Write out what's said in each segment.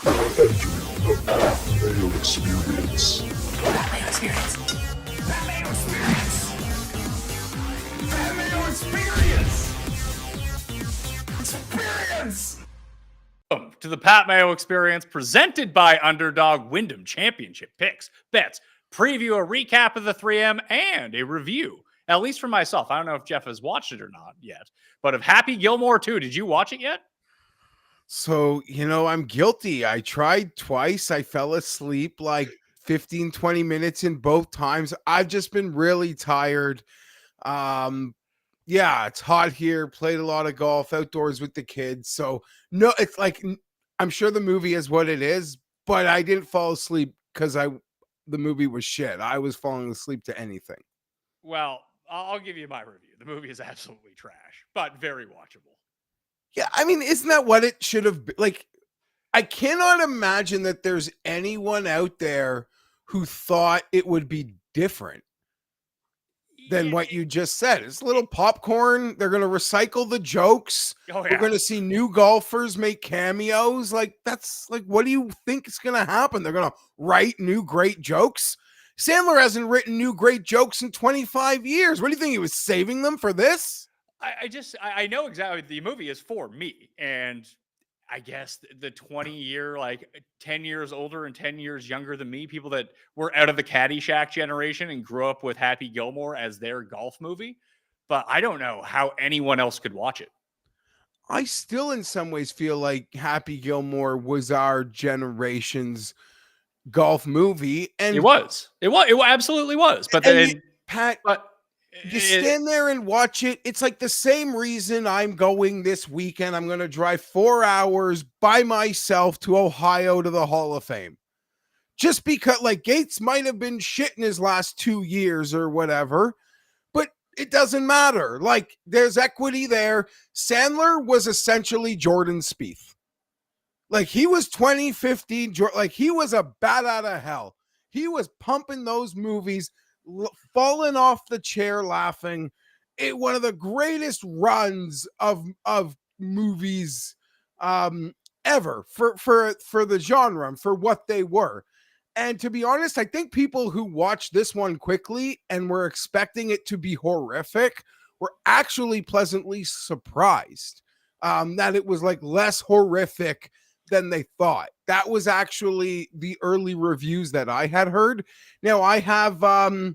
The Mayo Experience. That Mayo Experience. That Mayo Experience. That Mayo Experience. Experience. Welcome to the Pat Mayo Experience, presented by Underdog Wyndham Championship picks, bets, preview, a recap of the 3M, and a review. At least for myself. I don't know if Geoff has watched it or not yet, but of Happy Gilmore too. Did you watch it yet? So, I'm guilty. I tried twice. I fell asleep like 15, 20 minutes in both times. I've just been really tired. Yeah, it's hot here. Played a lot of golf outdoors with the kids. So, no, it's like, I'm sure the movie is what it is, but I didn't fall asleep because the movie was shit. I was falling asleep to anything. Well, I'll give you my review. The movie is absolutely trash, but very watchable. Yeah, I mean, isn't that what it should have been? Like, I cannot imagine that there's anyone out there who thought it would be different than what you just said. It's a little popcorn. They're going to recycle the jokes. Oh, yeah. We're going to see new golfers make cameos. Like, that's like, what do you think is going to happen? They're going to write new great jokes. Sandler hasn't written new great jokes in 25 years. What do you think? He was saving them for this? I know exactly the movie is for me. And I guess the 20-year, like 10 years older and 10 years younger than me, people that were out of the Caddyshack generation and grew up with Happy Gilmore as their golf movie. But I don't know how anyone else could watch it. I still, in some ways, feel like Happy Gilmore was our generation's golf movie. And it absolutely was. But then, Pat, you stand there and watch it. It's like the same reason I'm going this weekend. I'm going to drive 4 hours by myself to Ohio to the Hall of Fame. Just because, like, Gates might have been shit in his last 2 years or whatever, but it doesn't matter. Like, there's equity there. Sandler was essentially Jordan Spieth. Like, he was 2015. Like, he was a bat out of hell. He was pumping those movies, falling off the chair laughing. One of the greatest runs of movies ever for the genre and for what they were. And to be honest, I think people who watched this one quickly and were expecting it to be horrific were actually pleasantly surprised that it was like less horrific than they thought. That was actually the early reviews that I had heard. Now I have, but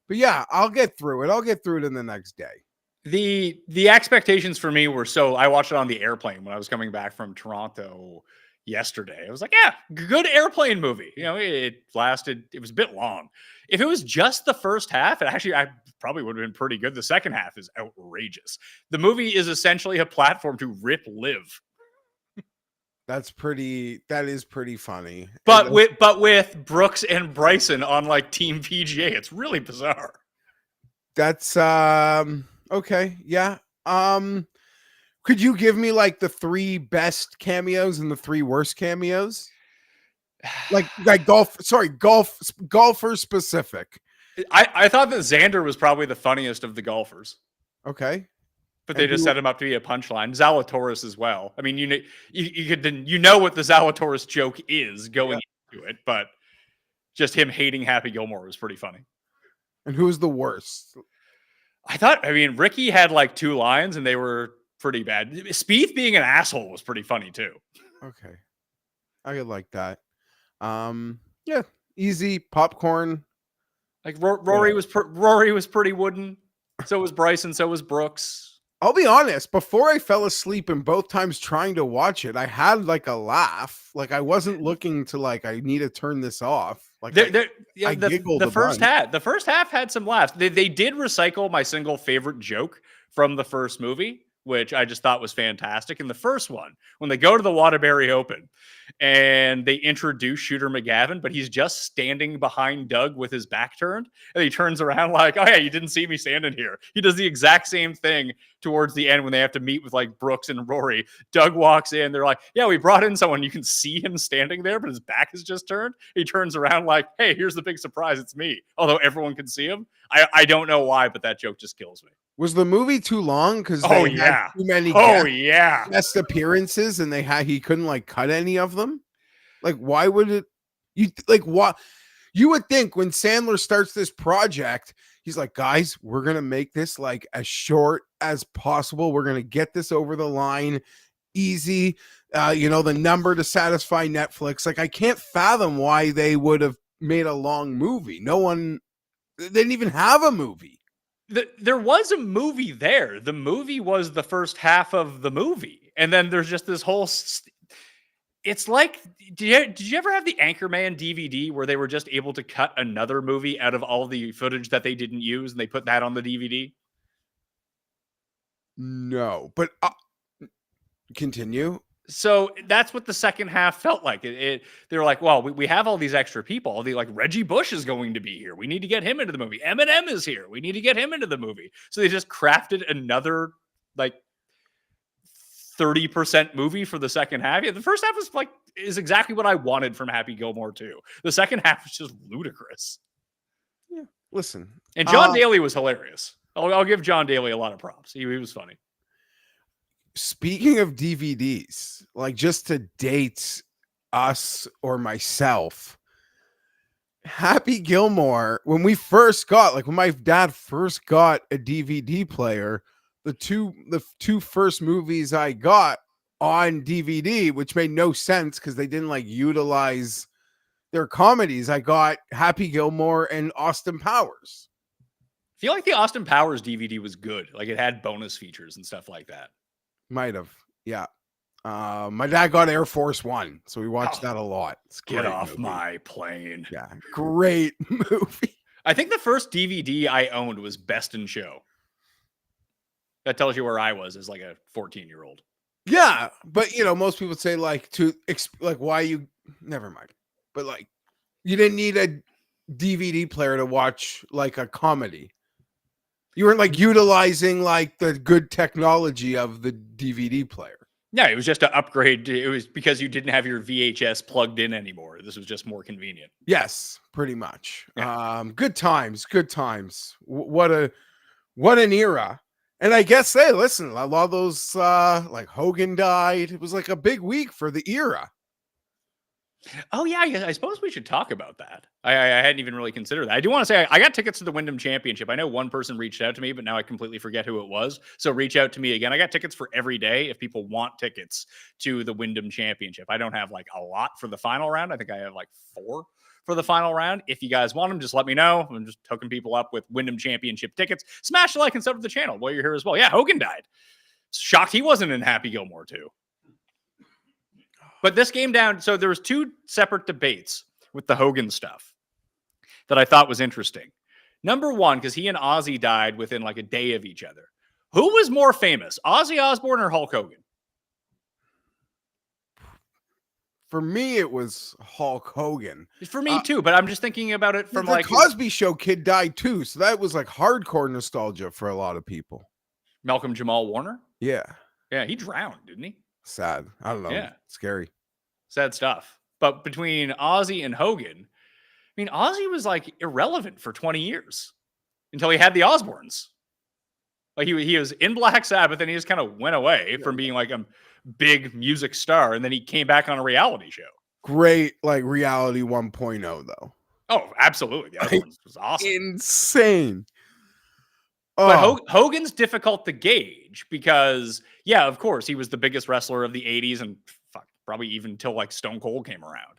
yeah, I'll get through it. I'll get through it in the next day. The expectations for me were, so I watched it on the airplane when I was coming back from Toronto yesterday. I was like, yeah, good airplane movie. It was a bit long. If it was just the first half, I probably would have been pretty good. The second half is outrageous. The movie is essentially a platform to rip Live. That is pretty funny. But with Brooks and Bryson on like Team PGA, it's really bizarre. That's okay. Yeah. Could you give me like the 3 best cameos and the 3 worst cameos? Like golfer specific. I thought that Xander was probably the funniest of the golfers. Okay. But they just set him up to be a punchline. Zalatoris as well. I mean, you know what the Zalatoris joke is going into it, but just him hating Happy Gilmore was pretty funny. And who's the worst? Ricky had like 2 lines and they were pretty bad. Spieth being an asshole was pretty funny too. Okay. I could like that. Yeah, easy popcorn. Like Rory was pretty wooden. So was Bryson, so was Brooks. I'll be honest, before I fell asleep and both times trying to watch it, I had like a laugh. Like I wasn't looking to like, I need to turn this off. Like I giggled the first half. The first half had some laughs. They did recycle my single favorite joke from the first movie, which I just thought was fantastic. In the first one, when they go to the Waterbury Open and they introduce Shooter McGavin, but he's just standing behind Doug with his back turned, and he turns around like, oh yeah, you didn't see me standing here. He does the exact same thing towards the end when they have to meet with like Brooks and Rory. Doug walks in, they're like, yeah, we brought in someone. You can see him standing there, but his back is just turned. He turns around like, hey, here's the big surprise. It's me. Although everyone can see him. I don't know why, but that joke just kills me. Was the movie too long? Because had too many guest appearances, and he couldn't like cut any of them. Like, why would it? You like what? You would think when Sandler starts this project, he's like, guys, we're gonna make this like as short as possible. We're gonna get this over the line, easy. The number to satisfy Netflix. Like, I can't fathom why they would have made a long movie. They didn't even have a movie. There was a movie there. The movie was the first half of the movie. And then there's just this whole... It's like, did you ever have the Anchorman DVD where they were just able to cut another movie out of all the footage that they didn't use and they put that on the DVD? No, but continue. So that's what the second half felt like. They were like, well, we have all these extra people. Like Reggie Bush is going to be here. We need to get him into the movie. Eminem is here. We need to get him into the movie. So they just crafted another like 30% movie for the second half. Yeah, the first half is exactly what I wanted from Happy Gilmore 2. The second half was just ludicrous. Yeah, listen. And John Daly was hilarious. I'll give John Daly a lot of props. He was funny. Speaking of DVDs, like just to date us or myself, Happy Gilmore, when my dad first got a DVD player, the two first movies I got on DVD, which made no sense because they didn't like utilize their comedies. I got Happy Gilmore and Austin Powers. I feel like the Austin Powers DVD was good. Like it had bonus features and stuff like that. Might have. Yeah. My dad got Air Force One, so we watched that a lot. Get off my plane. Yeah. Great movie. I think the first DVD I owned was Best in Show. That tells you where I was as like a 14-year-old. Yeah, but most people say why you never mind. But like you didn't need a DVD player to watch like a comedy. You weren't like utilizing like the good technology of the DVD player. Yeah, it was just an upgrade. It was because you didn't have your VHS plugged in anymore. This was just more convenient. Yes, pretty much. Yeah. Good times. What an era. And I guess, hey, listen, a lot of those, like Hogan died. It was like a big week for the era. Oh, yeah, I suppose we should talk about that. I hadn't even really considered that. I do want to say I got tickets to the Wyndham Championship. I know one person reached out to me, but now I completely forget who it was. So reach out to me again. I got tickets for every day if people want tickets to the Wyndham Championship. I don't have like a lot for the final round. I think I have like 4 for the final round. If you guys want them, just let me know. I'm just hooking people up with Wyndham Championship tickets. Smash the like and sub to the channel while you're here as well. Yeah, Hogan died. Shocked he wasn't in Happy Gilmore 2. But this came down, so there was 2 separate debates with the Hogan stuff that I thought was interesting. Number one, because he and Ozzy died within like a day of each other. Who was more famous, Ozzy Osbourne or Hulk Hogan? For me, it was Hulk Hogan. For me too, but I'm just thinking about it from the like... Cosby Show kid died too, so that was like hardcore nostalgia for a lot of people. Malcolm Jamal Warner? Yeah. Yeah, he drowned, didn't he? Sad. I don't know. Yeah. Scary. Sad stuff. But between Ozzy and Hogan, I mean, Ozzy was like irrelevant for 20 years until he had the Osbournes. Like he was in Black Sabbath and he just kind of went away from being like a big music star. And then he came back on a reality show. Great, like reality 1.0 though. Oh, absolutely. The Osbournes was awesome. Insane. But Hogan's difficult to gauge because, yeah, of course, he was the biggest wrestler of the 80s and probably even until like Stone Cold came around.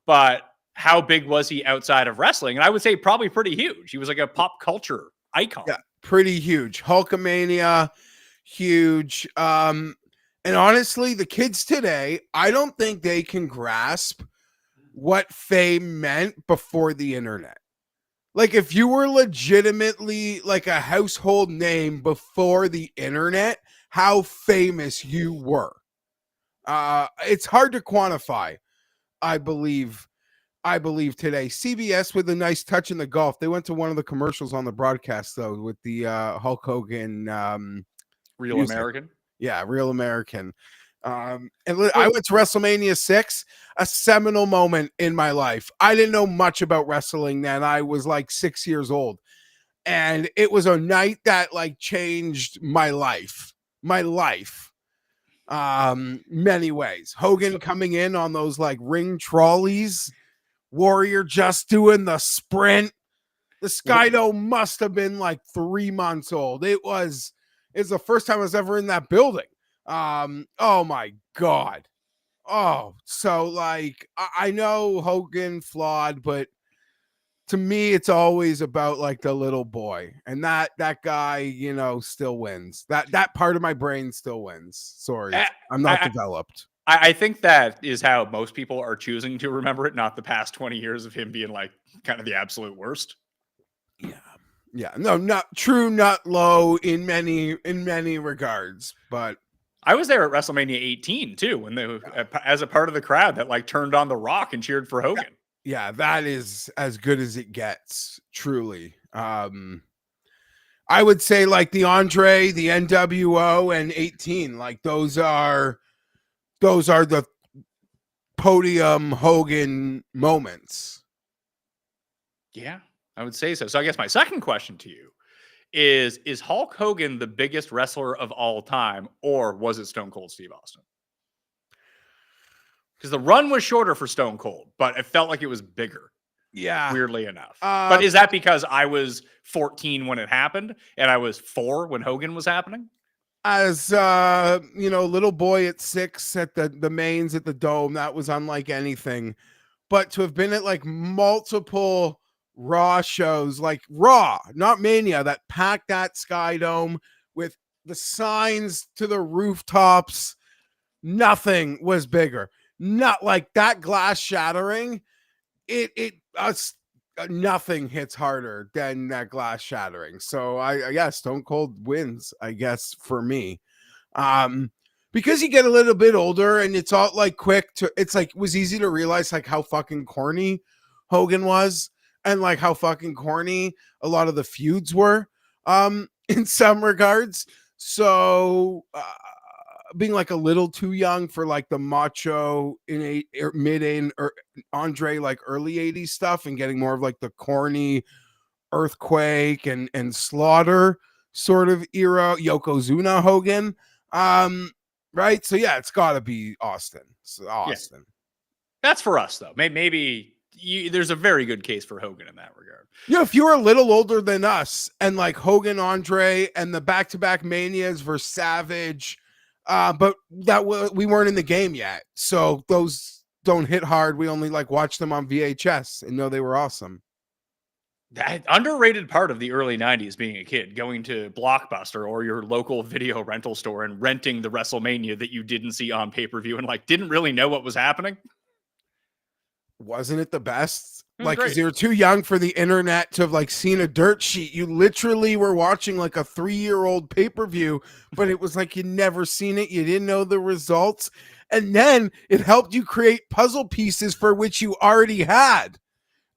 But how big was he outside of wrestling? And I would say probably pretty huge. He was like a pop culture icon. Yeah, pretty huge. Hulkamania, huge. And honestly, the kids today, I don't think they can grasp what fame meant before the internet. Like if you were legitimately like a household name before the internet, how famous you were. It's hard to quantify, I believe today. CBS with a nice touch in the golf. They went to one of the commercials on the broadcast though with the Hulk Hogan Real music. American. Yeah, Real American. I went to WrestleMania 6, a seminal moment in my life. I didn't know much about wrestling then. I was like 6 years old. And it was a night that like changed my life. Many ways. Hogan coming in on those like ring trolleys, Warrior just doing the sprint. The Skydome must have been like 3 months old. It's the first time I was ever in that building. Oh my God. Oh, so like I know Hogan flawed, but to me, it's always about like the little boy, and that guy, you know, still wins. That part of my brain still wins. Sorry, I'm not developed. I think that is how most people are choosing to remember it, not the past 20 years of him being like kind of the absolute worst. Yeah, no, not true, not low in many regards, but I was there at WrestleMania 18 too, when they as a part of the crowd that like turned on The Rock and cheered for Hogan. Yeah, that is as good as it gets, truly. I would say like the Andre, the NWO, and 18, like those are the podium Hogan moments. Yeah, I would say so. So I guess my second question to you is Hulk Hogan the biggest wrestler of all time, or was it Stone Cold Steve Austin? Because the run was shorter for Stone Cold, but it felt like it was bigger. Yeah. Weirdly enough. But is that because I was 14 when it happened and I was 4 when Hogan was happening? As you know, little boy at 6 at the mains at the Dome, that was unlike anything. But to have been at like multiple Raw shows, like Raw, not Mania, that packed that Sky Dome with the signs to the rooftops, nothing was bigger. Not like that glass shattering. Nothing hits harder than that glass shattering. So I guess Stone Cold wins, I guess, for me. Because you get a little bit older and it's all like quick to, it's like, it was easy to realize like how fucking corny Hogan was and like how fucking corny a lot of the feuds were, in some regards. So, being like a little too young for like the macho in mid-80s or Andre like early 80s stuff and getting more of like the corny Earthquake and Slaughter sort of era Yokozuna Hogan. Right? So yeah, it's got to be Austin. So Austin. Yeah. That's for us though. Maybe there's a very good case for Hogan in that regard. Yeah, if you were a little older than us and like Hogan, Andre, and the back-to-back Manias versus Savage, but we weren't in the game yet, so those don't hit hard. We only like watched them on VHS and know they were awesome. That underrated part of the early 90s being a kid, going to Blockbuster or your local video rental store and renting the WrestleMania that you didn't see on pay-per-view and like didn't really know what was happening. Wasn't it the best? Like, because great. you were too young for the internet to have like seen a dirt sheet. You literally were watching like a 3-year-old pay-per-view, but it was like you'd never seen it. You didn't know the results. And then it helped you create puzzle pieces for which you already had,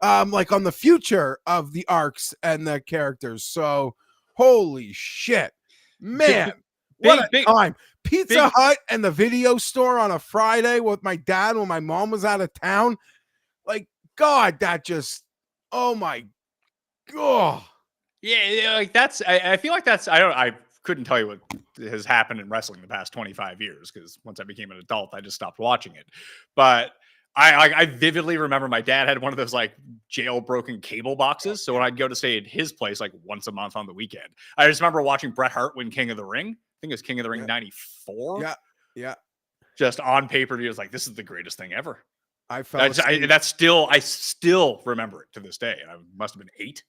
like on the future of the arcs and the characters. So holy shit, man. What a time. Pizza Hut and the video store on a Friday with my dad when my mom was out of town. Like, God, that just, oh my God. Yeah, like that's, I feel like that's, I couldn't tell you what has happened in wrestling the past 25 years because once I became an adult, I just stopped watching it. But I vividly remember my dad had one of those like jailbroken cable boxes. So when I'd go to stay at his place like once a month on the weekend, I just remember watching Bret Hart win King of the Ring. I think it was King of the Ring 94. Yeah. Yeah. Just on pay-per-view. I was like, this is the greatest thing ever. I still remember it to this day. I must have been 8.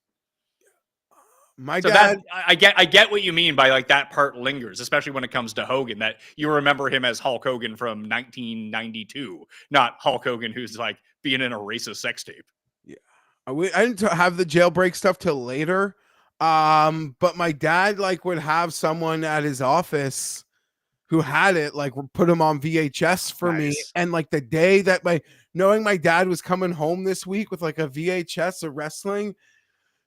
My dad, I get what you mean by like that part lingers, especially when it comes to Hogan, that you remember him as Hulk Hogan from 1992, not Hulk Hogan who's like being in a racist sex tape. Yeah, I didn't have the jailbreak stuff till later, but my dad like would have someone at his office who had it, like put him on VHS for me, and like the day that knowing my dad was coming home this week with like a VHS of wrestling,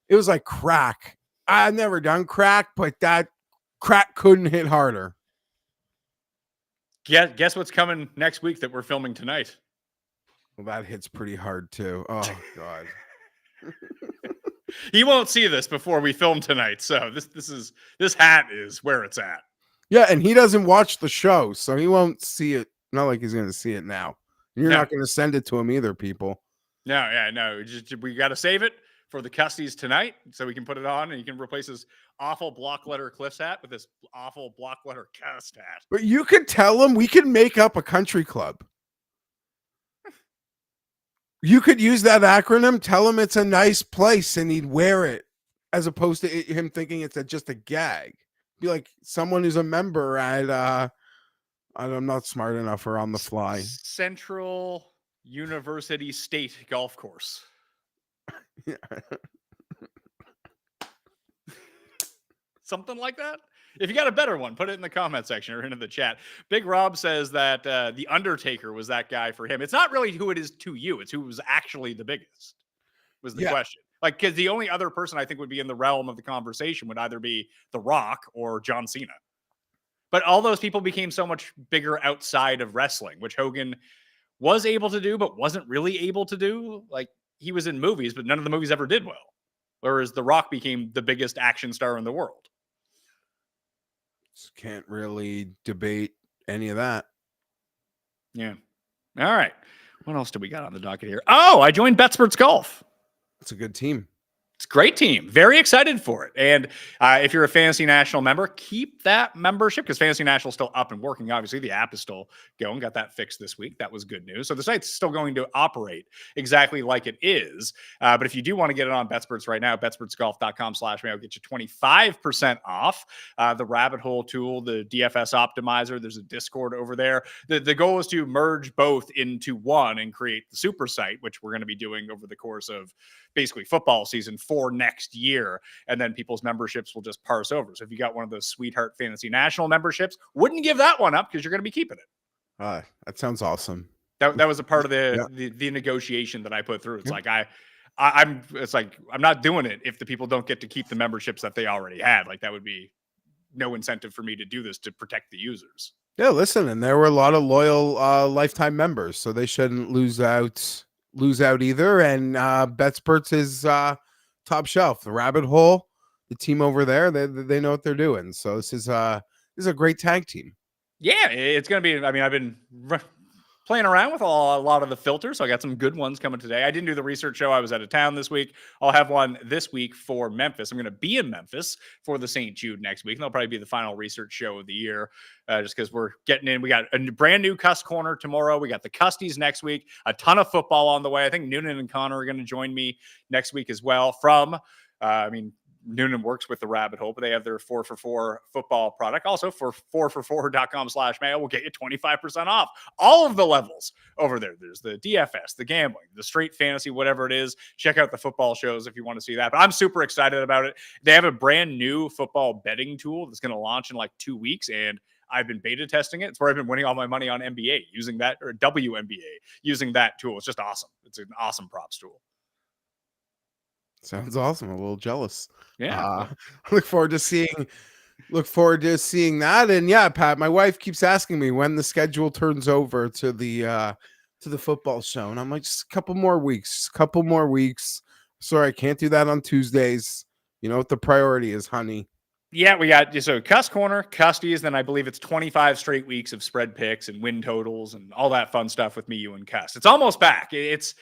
it was like crack. I've never done crack, but that crack couldn't hit harder. Guess what's coming next week that we're filming tonight? Well, that hits pretty hard too. Oh God. He won't see this before we film tonight, so this hat is where it's at. Yeah, and he doesn't watch the show, so he won't see it. Not like he's going to see it now. You're not going to send it to him either, people. No. We got to save it for the Custies tonight so we can put it on and you can replace his awful block letter Cliffs hat with this awful block letter Cust hat. But you could tell him we can make up a country club. You could use that acronym, tell him it's a nice place, and he'd wear it, as opposed to him thinking it's just a gag. Be like someone who's a member at I'm not smart enough or on the fly. Central University State Golf Course. Yeah. Something like that. If you got a better one, put it in the comment section or into the chat. Big Rob says that The Undertaker was that guy for him. It's not really who it is to you. It's who was actually the biggest was the question. Like, because the only other person I think would be in the realm of the conversation would either be The Rock or John Cena. But all those people became so much bigger outside of wrestling, which Hogan was able to do, but wasn't really able to do. Like, he was in movies, but none of the movies ever did well. Whereas The Rock became the biggest action star in the world. Can't really debate any of that. Yeah. All right. What else do we got on the docket here? Oh, I joined Betsperts Golf. It's a good team. It's a great team. Very excited for it. And if you're a Fantasy National member, keep that membership because Fantasy National is still up and working. Obviously, the app is still going. Got that fixed this week. That was good news. So the site's still going to operate exactly like it is. But if you do want to get it on Betsperts right now, betspertsgolf.com/Mayo get you 25% off. The rabbit hole tool, the DFS optimizer, there's a Discord over there. The goal is to merge both into one and create the super site, which we're going to be doing over the course of basically football season for next year. And then people's memberships will just parse over. So if you got one of those Sweetheart Fantasy National memberships, wouldn't give that one up because you're going to be keeping it. That sounds awesome. That was a part of the negotiation that I put through. It's like I'm not doing it if the people don't get to keep the memberships that they already had. Like that would be no incentive for me to do this to protect the users. Yeah, listen, and there were a lot of loyal lifetime members, so they shouldn't lose out either. And Betsperts is top shelf. The rabbit hole, the team over there, they know what they're doing. So this is a great tag team. Yeah, it's gonna be. I mean, I've been playing around with a lot of the filters, so I got some good ones coming today. I didn't do the research show. I was out of town this week. I'll have one this week for Memphis. I'm going to be in Memphis for the St. Jude next week, and that'll probably be the final research show of the year, just because we're getting in. We got a brand new Cust Corner tomorrow. We got the Custies next week. A ton of football on the way. I think Noonan and Connor are going to join me next week as well. Noonan works with the Rabbit Hole, but they have their 4for4 football product. Also, for 4for4.com/Mayo, we'll get you 25% off all of the levels over there. There's the DFS, the gambling, the straight fantasy, whatever it is. Check out the football shows if you want to see that. But I'm super excited about it. They have a brand new football betting tool that's going to launch in like 2 weeks, and I've been beta testing it. It's where I've been winning all my money on NBA using that, or WNBA using that tool. It's just awesome. It's an awesome props tool. Sounds awesome. I'm a little jealous. Yeah. Look forward to seeing that. And yeah, Pat, my wife keeps asking me when the schedule turns over to the football show. And I'm like, just a couple more weeks. Sorry, I can't do that on Tuesdays. You know what the priority is, honey. Yeah, we got Cust Corner, Custies, then I believe it's 25 straight weeks of spread picks and win totals and all that fun stuff with me, you, and Cust. It's almost back. It's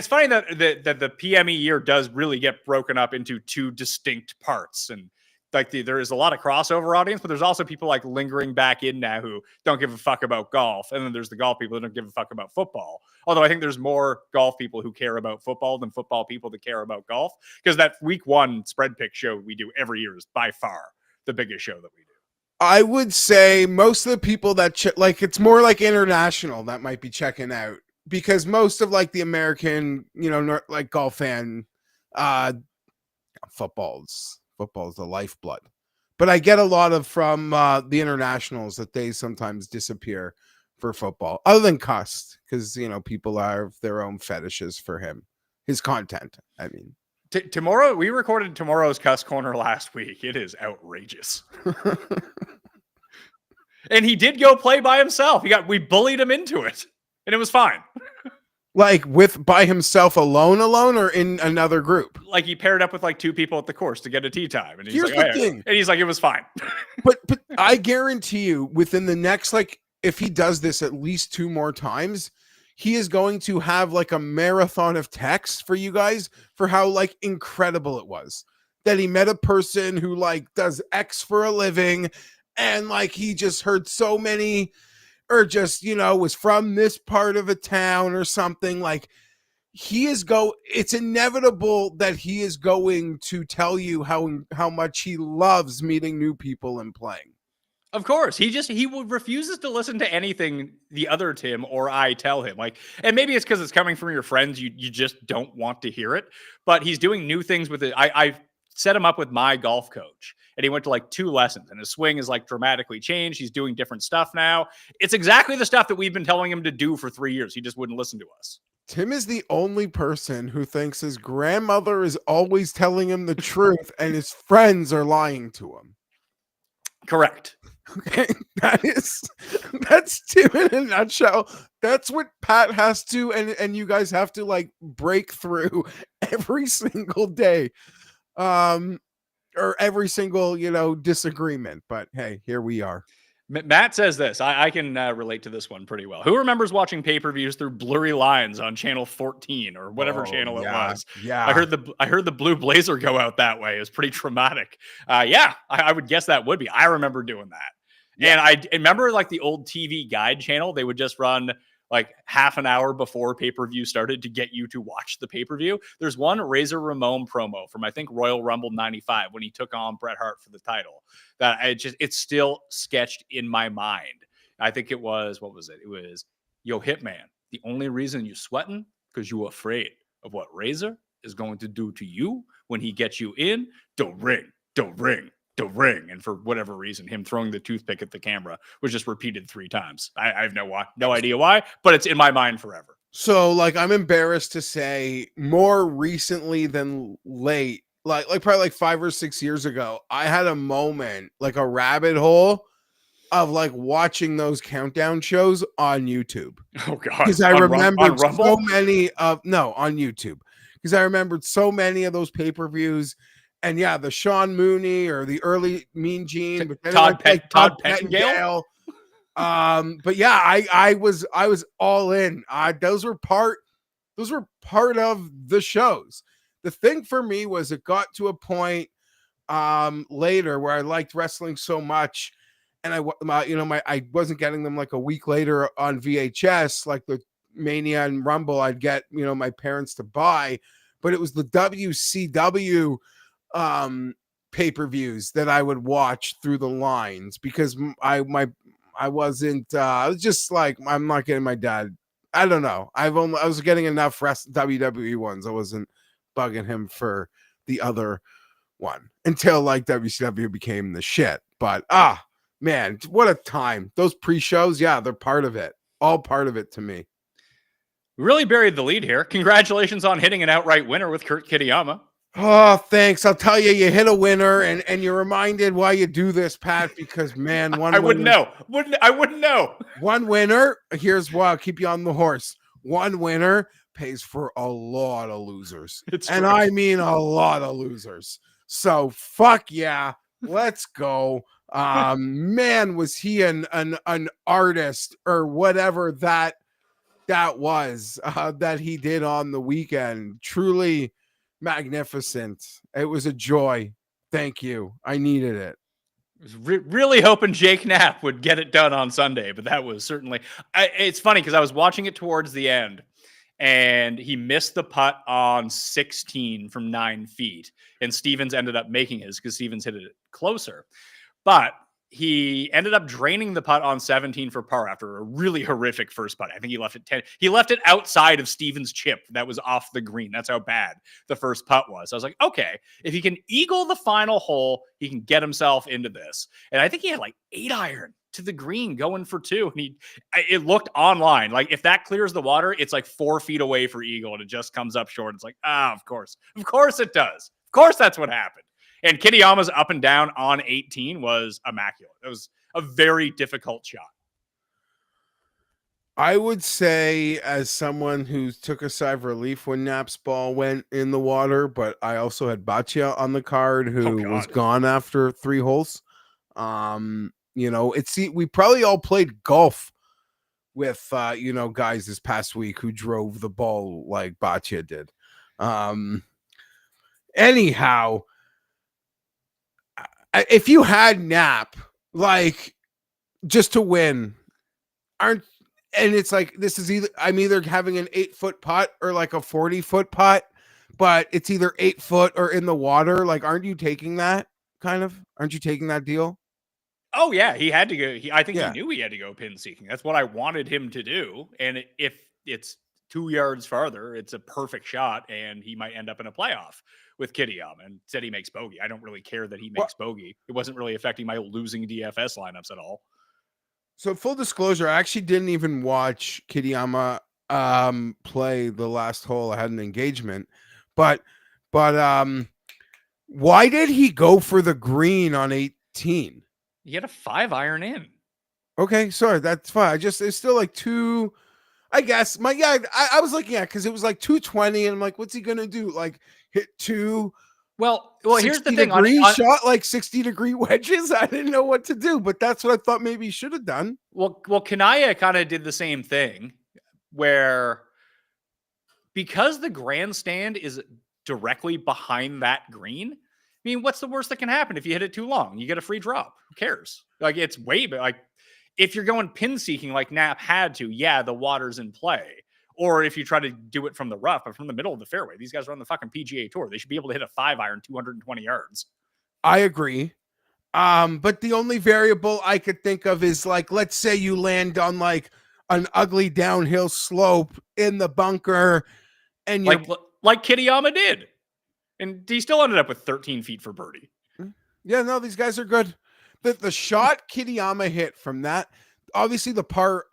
funny that the PME year does really get broken up into two distinct parts. And like there is a lot of crossover audience, but there's also people like lingering back in now who don't give a fuck about golf. And then there's the golf people that don't give a fuck about football. Although I think there's more golf people who care about football than football people that care about golf. Because that week 1 spread pick show we do every year is by far the biggest show that we do. I would say most of the people that it's more like international that might be checking out. Because most of like the American, like golf fan, football's the lifeblood. But I get a lot of from the internationals that they sometimes disappear for football, other than Cust, because people have their own fetishes for his content. I mean, tomorrow we recorded tomorrow's Cust Corner last week. It is outrageous. And he did go play by himself. We bullied him into it. And it was fine. Like by himself alone, or in another group? Like he paired up with like 2 people at the course to get a tee time. And he's Here's like, the "Oh, yeah." thing. And he's like, it was fine. But I guarantee you, within the next, like, if he does this at least 2 more times, he is going to have like a marathon of texts for you guys for how like incredible it was that he met a person who like does X for a living, and like he just heard so many, or just, was from this part of a town or something. Like, it's inevitable that he is going to tell you how much he loves meeting new people and playing. Of course, he refuses to listen to anything the other Tim or I tell him. Like, and maybe it's because it's coming from your friends. You just don't want to hear it. But he's doing new things with it. I set him up with my golf coach, and he went to like 2 lessons, and his swing is like dramatically changed. He's doing different stuff now. It's exactly the stuff that we've been telling him to do for 3 years. He just wouldn't listen to us. Tim is the only person who thinks his grandmother is always telling him the truth and his friends are lying to him. Correct. Okay, that's Tim in a nutshell. That's what Pat has to, and you guys have to like break through every single day, or every single disagreement. But hey, here we are. Matt says this. I can relate to this one pretty well. Who remembers watching pay-per-views through blurry lines on channel 14 or whatever channel it was? Yeah, I heard the blue blazer go out that way. It was pretty traumatic. I would guess that would be. I remember doing that. Yeah. And I remember like the old TV guide channel. They would just run like half an hour before pay-per-view started to get you to watch the pay-per-view. There's one Razor Ramon promo from, I think, Royal Rumble 95 when he took on Bret Hart for the title that it's still sketched in my mind. I think it was, what was it? It was, "Yo, Hitman, the only reason you sweating because you afraid of what Razor is going to do to you when he gets you in. Don't ring. And for whatever reason, him throwing the toothpick at the camera was just repeated 3 times. I have no idea why, but it's in my mind forever. So, like, I'm embarrassed to say, more recently than late, like probably like 5 or 6 years ago, I had a moment, like a rabbit hole of like watching those countdown shows on YouTube. Oh God! Because I remembered so many on YouTube. Because I remembered so many of those pay-per-views. And yeah, the Sean Mooney or the early Mean Gene, but then Todd Pettingale. But yeah, I was all in. Those were part of the shows. The thing for me was it got to a point later where I liked wrestling so much, and I wasn't getting them like a week later on VHS, like the Mania and Rumble I'd get my parents to buy, but it was the WCW pay-per-views that I would watch through the lines, because I was just like, I'm not getting my dad. I don't know. I was getting enough WWE ones. I wasn't bugging him for the other one until like WCW became the shit. But man, what a time. Those pre-shows, yeah, they're part of it. All part of it to me. We really buried the lead here. Congratulations on hitting an outright winner with Kurt Kitayama. Oh, thanks. I'll tell you, you hit a winner, and you're reminded why you do this, Pat, because man, I wouldn't know. One winner, here's why I'll keep you on the horse. One winner pays for a lot of losers. And I mean a lot of losers. So fuck yeah, let's go. Man, was he an artist or whatever that was that he did on the weekend. Truly magnificent. It was a joy. Thank you. I needed it. I was really hoping Jake Knapp would get it done on Sunday, but that was certainly... it's funny because I was watching it towards the end, and he missed the putt on 16 from 9 feet, and Stevens ended up making his because Stevens hit it closer. But he ended up draining the putt on 17 for par after a really horrific first putt. I think he left it 10. He left it outside of Stevens' chip that was off the green. That's how bad the first putt was. I was like, okay, if he can eagle the final hole, he can get himself into this. And I think he had like 8 iron to the green going for 2. And it looked online. Like if that clears the water, it's like 4 feet away for eagle and it just comes up short. It's like, of course it does. Of course that's what happened. And Kitayama's up and down on 18 was immaculate. It was a very difficult shot. I would say, as someone who took a sigh of relief when Knapp's ball went in the water, but I also had Baccia on the card Oh who was God. gone after 3 holes. We probably all played golf with guys this past week who drove the ball like Baccia did. Anyhow, if you had Knapp, like, just to win, aren't and it's like this is I'm either having an 8-foot putt or like a 40-foot putt, but it's either 8 foot or in the water. Like, aren't you taking that kind of? Aren't you taking that deal? Oh yeah, he had to go. I think he Yeah. knew he had to go pin seeking. That's what I wanted him to do. And if it's 2 yards farther, it's a perfect shot, and he might end up in a playoff with Kitayama. And said he makes bogey. I don't really care that he makes bogey. It wasn't really affecting my losing DFS lineups at all. So full disclosure, I actually didn't even watch Kitayama play the last hole. I had an engagement, but why did he go for the green on 18? He had a 5-iron in. Okay, sorry, that's fine. It's still like two. I guess I was looking at because it was like 220, and I'm like, what's he gonna do? Like hit two? Well, here's the thing. Shot like 60-degree wedges. I didn't know what to do, but that's what I thought maybe he should have done. Well, Kanaya kind of did the same thing, where because the grandstand is directly behind that green. I mean, what's the worst that can happen if you hit it too long? You get a free drop. Who cares? Like, it's way, but like, if you're going pin seeking like Knapp had to, yeah, the water's in play. Or if you try to do it from the rough, but from the middle of the fairway, these guys are on the fucking PGA Tour. They should be able to hit a 5-iron 220 yards. I agree. But the only variable I could think of is, like, let's say you land on like an ugly downhill slope in the bunker, and you like Kitayama did, and he still ended up with 13 feet for birdie. Yeah, no, these guys are good. The shot Kitayama hit from that, obviously the par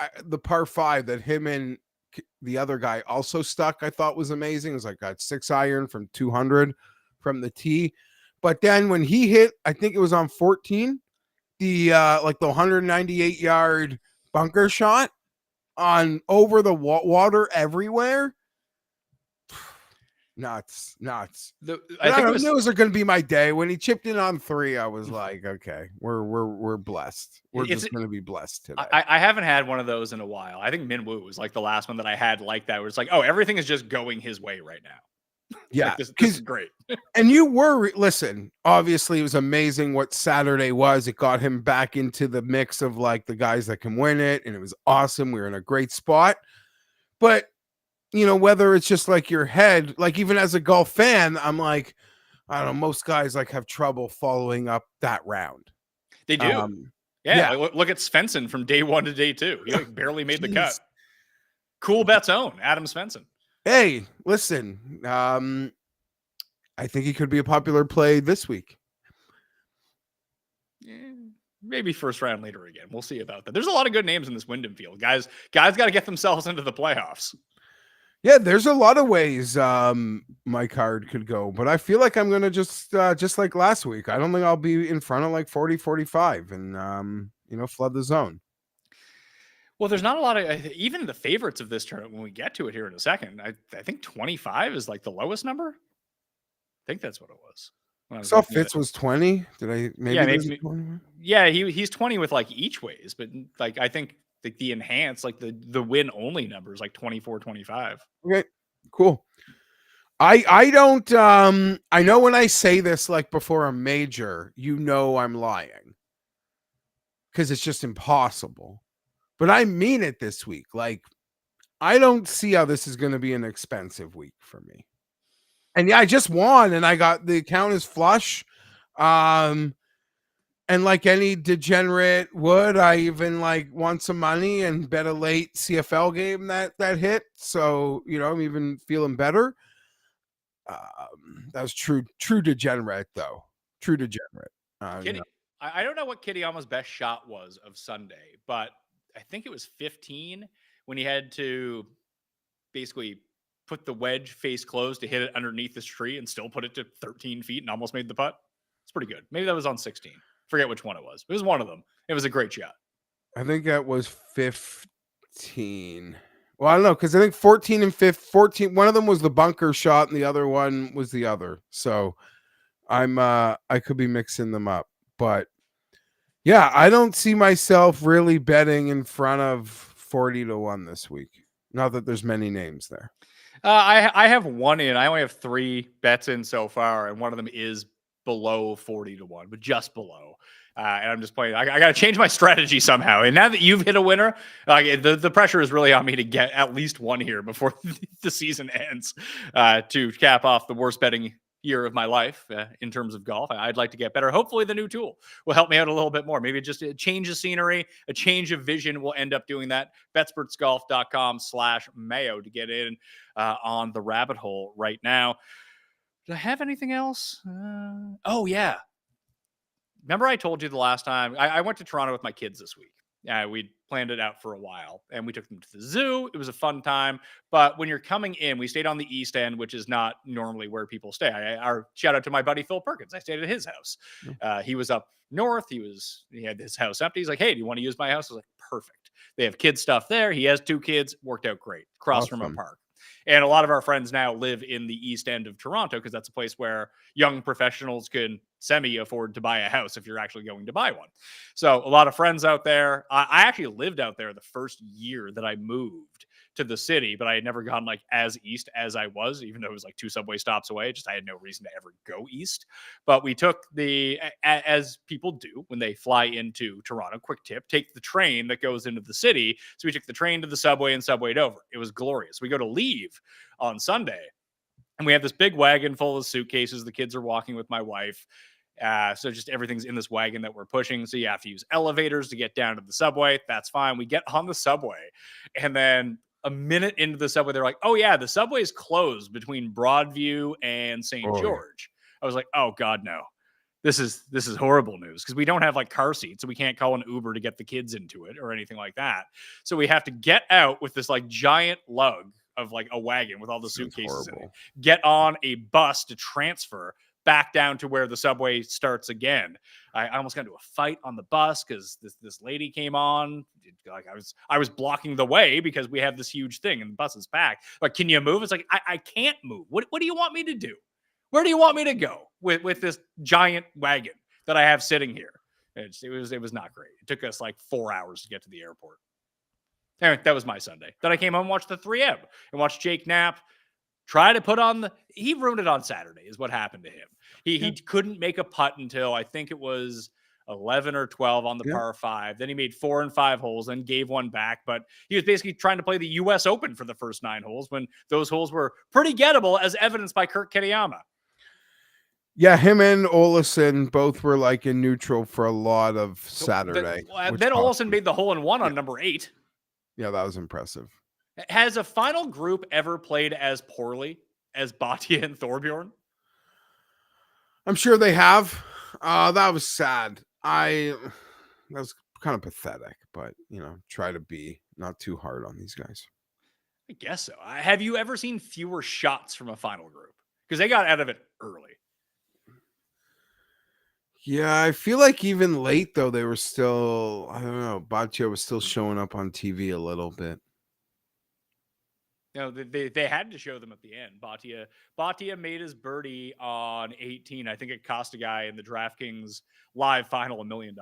5 that him and the other guy also stuck, I thought was amazing. It was like a 6-iron from 200 from the tee. But then when he hit, I think it was on 14, the 198-yard bunker shot on over the water everywhere. Nuts. I knew it was going to be my day. When he chipped in on 3, I was like, okay, we're blessed. We're just going to be blessed today. I haven't had one of those in a while. I think Minwoo was like the last one that I had like that, where it's like, oh, everything is just going his way right now. Yeah, like this is great. And you listen, obviously it was amazing what Saturday was. It got him back into the mix of like the guys that can win it, and it was awesome. We were in a great spot. But whether it's just like your head, like even as a golf fan, I'm like, I don't know, most guys like have trouble following up that round. They do. Yeah. Like, look at Svensson from day 1 to day 2. He like barely made the cut. Cool Bet's own Adam Svensson. Hey, listen, I think he could be a popular play this week. Maybe first round leader again. We'll see about that. There's a lot of good names in this Wyndham field. Guys got to get themselves into the playoffs. Yeah, there's a lot of ways my card could go, but I feel like I'm going to just like last week. I don't think I'll be in front of like 40, 45 and, flood the zone. Well, there's not a lot of, even the favorites of this tournament, when we get to it here in a second, I think 25 is like the lowest number. I think that's what it was. I saw Fitz was 20. Did I? Maybe. Yeah, he's 20 with like each ways, but like I think the enhanced, like the win only number is like 24, 25. Okay, cool. I don't I know when I say this like before a major, I'm lying because it's just impossible. But I mean it this week. Like, I don't see how this is going to be an expensive week for me. And yeah, I just won and I got the account is flush. And like any degenerate would, I even like won some money and bet a late CFL game that hit. So, I'm even feeling better. That was true degenerate though. True degenerate. I don't know what Kitayama's best shot was of Sunday, but I think it was 15 when he had to basically put the wedge face closed to hit it underneath this tree and still put it to 13 feet and almost made the putt. It's pretty good. Maybe that was on 16. Forget which one it was. It was one of them. It was a great shot. I think that was 15. 14. Well, I don't know, because I think 14 and 14. One of them was the bunker shot, and the other one was the other. So I could be mixing them up, but yeah, I don't see myself really betting in front of 40-1 this week. Not that there's many names there. I have one in. I only have 3 bets in so far, and one of them is below 40-1, but just below. And I'm just playing. I got to change my strategy somehow. And now that you've hit a winner, like the pressure is really on me to get at least one here before the season ends to cap off the worst betting year of my life in terms of golf. I'd like to get better. Hopefully the new tool will help me out a little bit more. Maybe just a change of scenery, a change of vision will end up doing that. Betspertsgolf.com/Mayo to get in on the rabbit hole right now. Do I have anything else? Oh, yeah. Remember I told you the last time I went to Toronto with my kids this week. We planned it out for a while and we took them to the zoo. It was a fun time. But when you're coming in, we stayed on the East End, which is not normally where people stay. Our shout out to my buddy Phil Perkins. I stayed at his house. He was up north. He had his house empty. He's like, hey, do you want to use my house? I was like, perfect. They have kid stuff there. He has 2 kids. Worked out great. Across from a park. And a lot of our friends now live in the East End of Toronto because that's a place where young professionals can semi-afford to buy a house if you're actually going to buy one. So a lot of friends out there. I actually lived out there the first year that I moved to the city, but I had never gone like as east as I was, even though it was like 2 subway stops away. Just I had no reason to ever go east. But we took as people do when they fly into Toronto, quick tip, take the train that goes into the city. So we took the train to the subway and subwayed over. It was glorious. We go to leave on Sunday and we have this big wagon full of suitcases. The kids are walking with my wife. So just everything's in this wagon that we're pushing. So you have to use elevators to get down to the subway. That's fine. We get on the subway and then a minute into the subway, they're like, oh yeah, the subway is closed between Broadview and St. George. I was like, oh God, no. This is horrible news because we don't have like car seats, so we can't call an Uber to get the kids into it or anything like that. So we have to get out with this like giant lug of like a wagon with all the suitcases in it, get on a bus to transfer back down to where the subway starts again. I almost got into a fight on the bus because this lady came on. Like I was blocking the way because we have this huge thing and the bus is packed. Like, can you move? It's like I can't move. What do you want me to do? Where do you want me to go with this giant wagon that I have sitting here? It was not great. It took us like 4 hours to get to the airport. Anyway, that was my Sunday. Then I came home and watched the 3M and watched Jake Knapp try to put on he ruined it on Saturday is what happened to him. He couldn't make a putt until I think it was 11 or 12 on the par 5. Then he made 4 and 5 holes and gave one back. But he was basically trying to play the U.S. Open for the first 9 holes when those holes were pretty gettable, as evidenced by Kurt Kitayama. Yeah, him and Olesen both were like in neutral for a lot of Saturday. Then Olesen made the hole-in-one on number 8. Yeah, that was impressive. Has a final group ever played as poorly as Bhatia and Thorbjorn? I'm sure they have. That was sad. That was kind of pathetic, but try to be not too hard on these guys. I guess so. Have you ever seen fewer shots from a final group? Because they got out of it early. Yeah, I feel like even late though, they were still, I don't know, Bhatia was still showing up on TV a little bit. They had to show them at the end. Bhatia made his birdie on 18. I think it cost a guy in the DraftKings live final $1 million.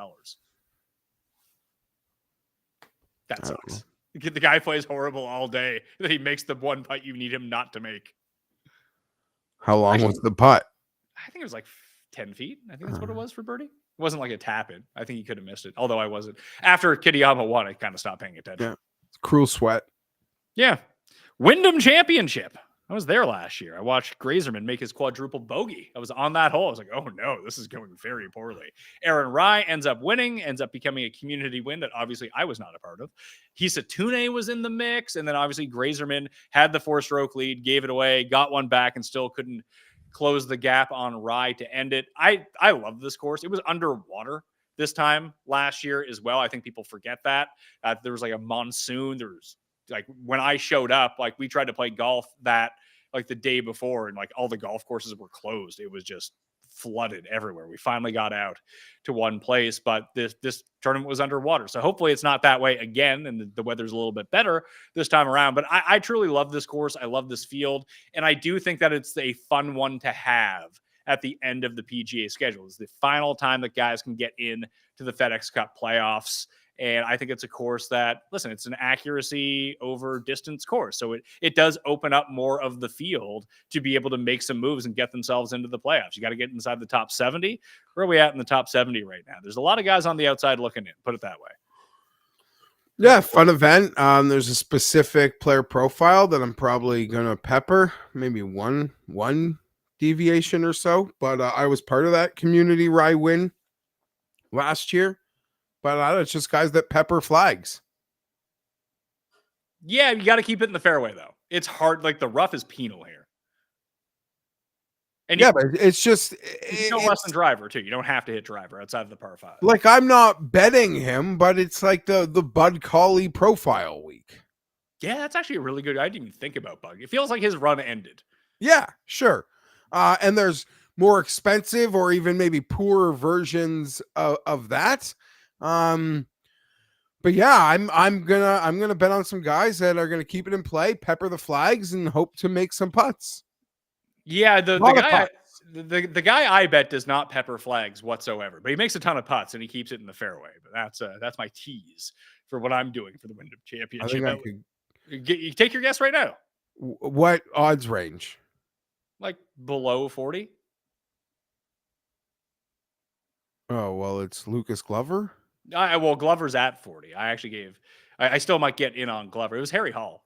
That sucks. The guy plays horrible all day. Then he makes the one putt you need him not to make. How long was the putt? I think it was like 10 feet. I think that's what it was for birdie. It wasn't like a tap in. I think he could have missed it. Although I wasn't. After Kitayama won, I kind of stopped paying attention. Yeah. Cruel sweat. Yeah. Wyndham Championship. I was there last year. I watched Grazerman make his quadruple bogey. I was on that hole. I was like, oh no, this is going very poorly. Aaron Rai ends up winning, ends up becoming a community win that obviously I was not a part of. Hisatune was in the mix. And then obviously Grazerman had the 4-stroke lead, gave it away, got one back and still couldn't close the gap on Rai to end it. I love this course. It was underwater this time last year as well. I think people forget that. There was like a monsoon. There was like when I showed up, like we tried to play golf that like the day before and like all the golf courses were closed. It was just flooded everywhere. We finally got out to one place, but this tournament was underwater. So hopefully it's not that way again, and the weather's a little bit better this time around. But I truly love this course. I love this field, and I do think that it's a fun one to have at the end of the PGA schedule. It's the final time that guys can get in to the FedEx Cup playoffs. And I think it's a course that, listen, it's an accuracy over distance course. So it does open up more of the field to be able to make some moves and get themselves into the playoffs. You got to get inside the top 70. Where are we at in the top 70 right now? There's a lot of guys on the outside looking in, put it that way. Yeah, fun event. There's a specific player profile that I'm probably going to pepper, maybe one deviation or so. But I was part of that community rye win last year. But it's just guys that pepper flags. Yeah, you got to keep it in the fairway, though. It's hard. Like, the rough is penal here. And yeah, but it's just... It's no less than driver, too. You don't have to hit driver outside of the par 5. Like, I'm not betting him, but it's like the Bud Cauley profile week. Yeah, that's actually a really good... I didn't even think about Bud. It feels like his run ended. Yeah, sure. And there's more expensive or even maybe poorer versions of that. But yeah, I'm gonna bet on some guys that are gonna keep it in play, pepper the flags, and hope to make some putts. Yeah, the guy I bet does not pepper flags whatsoever, but he makes a ton of putts and he keeps it in the fairway. But that's my tease for what I'm doing for the Wyndham Championship. You take your guess right now. What odds range? Like below 40. Oh well, it's Lucas Glover. Well, Glover's at 40. I actually I still might get in on Glover. It was Harry Hall.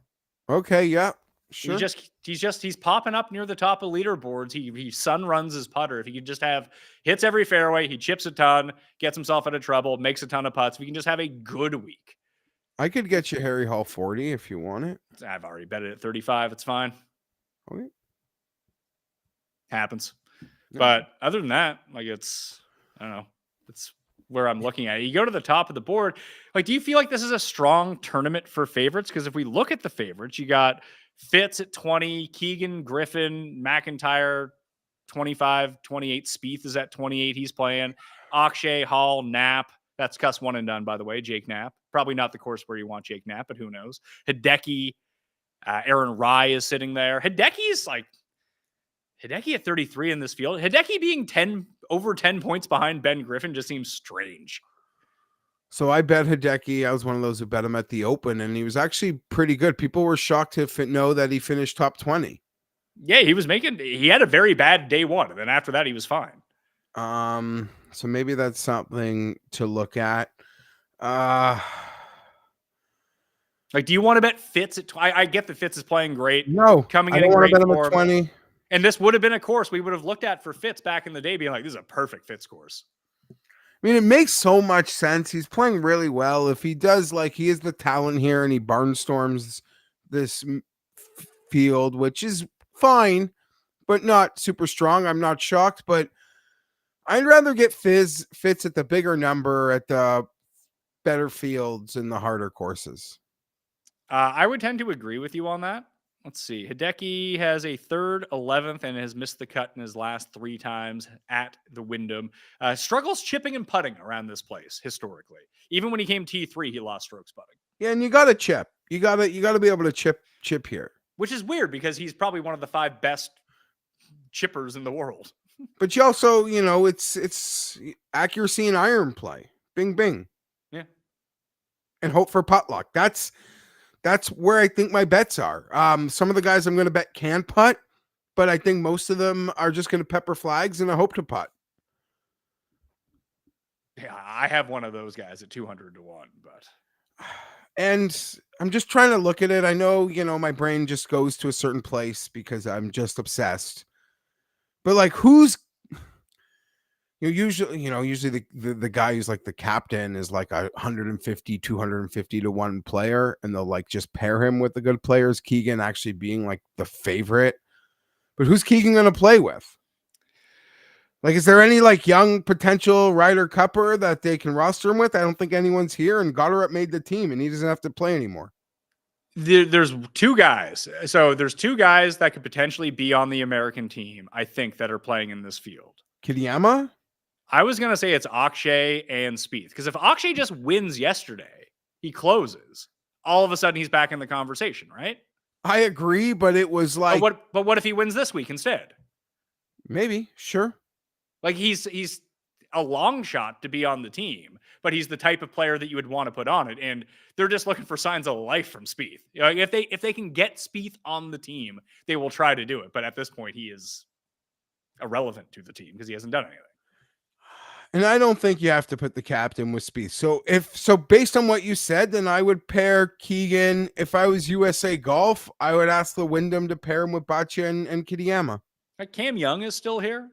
Okay, yeah, sure. He's popping up near the top of leaderboards. He sun runs his putter. If he could just hits every fairway, he chips a ton, gets himself out of trouble, makes a ton of putts. We can just have a good week. I could get you Harry Hall 40 if you want it. I've already bet it at 35. It's fine. Okay. Happens. Yeah. But other than that, like I don't know. It's where I'm looking at it. You go to the top of the board. Like, do you feel like this is a strong tournament for favorites? Because if we look at the favorites, you got Fitz at 20, Keegan, Griffin, McIntyre, 25, 28. Spieth is at 28. He's playing. Akshay, Hall, Knapp. That's Cust one and done, by the way. Jake Knapp. Probably not the course where you want Jake Knapp, but who knows? Hideki, Aaron Rye is sitting there. Hideki at 33 in this field. Hideki being over 10 points behind Ben Griffin just seems strange. So I bet Hideki. I was one of those who bet him at the Open, and he was actually pretty good. People were shocked to know that he finished top 20. Yeah, he had a very bad day one, and then after that, he was fine. So maybe that's something to look at. Like, do you want to bet Fitz at 20? I get that Fitz is playing great. No, coming in great form. At 20. And this would have been a course we would have looked at for Fitz back in the day, being like, this is a perfect Fitz course. I mean, it makes so much sense. He's playing really well. If he does, he is the talent here and he barnstorms this field, which is fine, but not super strong. I'm not shocked, but I'd rather get Fitz at the bigger number at the better fields and the harder courses. I would tend to agree with you on that. Let's see. Hideki has a 3rd, 11th, and has missed the cut in his last 3 times at the Wyndham. Struggles chipping and putting around this place historically. Even when he came T3, he lost strokes putting. Yeah, and you got to chip. You got to be able to chip here. Which is weird because he's probably one of the 5 best chippers in the world. But you also, it's accuracy and iron play. Bing, bing. Yeah. And hope for putt luck. That's where I think my bets are. Some of the guys I'm going to bet can putt, but I think most of them are just going to pepper flags and I hope to putt. Yeah, I have one of those guys at 200 to 1, but. And I'm just trying to look at it. I know, my brain just goes to a certain place because I'm just obsessed. But who's usually the guy who's the captain is 150, 250 to 1 player, and they'll just pair him with the good players. Keegan actually being the favorite, but who's Keegan going to play with? Is there any young potential Ryder Cupper that they can roster him with? I don't think anyone's here, and Goddard made the team, and he doesn't have to play anymore. There's 2 guys. So there's 2 guys that could potentially be on the American team, I think, that are playing in this field. Kitayama? I was going to say it's Akshay and Spieth. Because if Akshay just wins yesterday, he closes. All of a sudden, he's back in the conversation, right? I agree, but it was like... But what if he wins this week instead? Maybe, sure. Like, he's a long shot to be on the team, but he's the type of player that you would want to put on it. And they're just looking for signs of life from Spieth. You know, if they can get Spieth on the team, they will try to do it. But at this point, he is irrelevant to the team because he hasn't done anything. And I don't think you have to put the captain with Spieth. So based on what you said, then I would pair Keegan. If I was USA Golf, I would ask the Wyndham to pair him with Boccia and Kitayama. Cam Young is still here.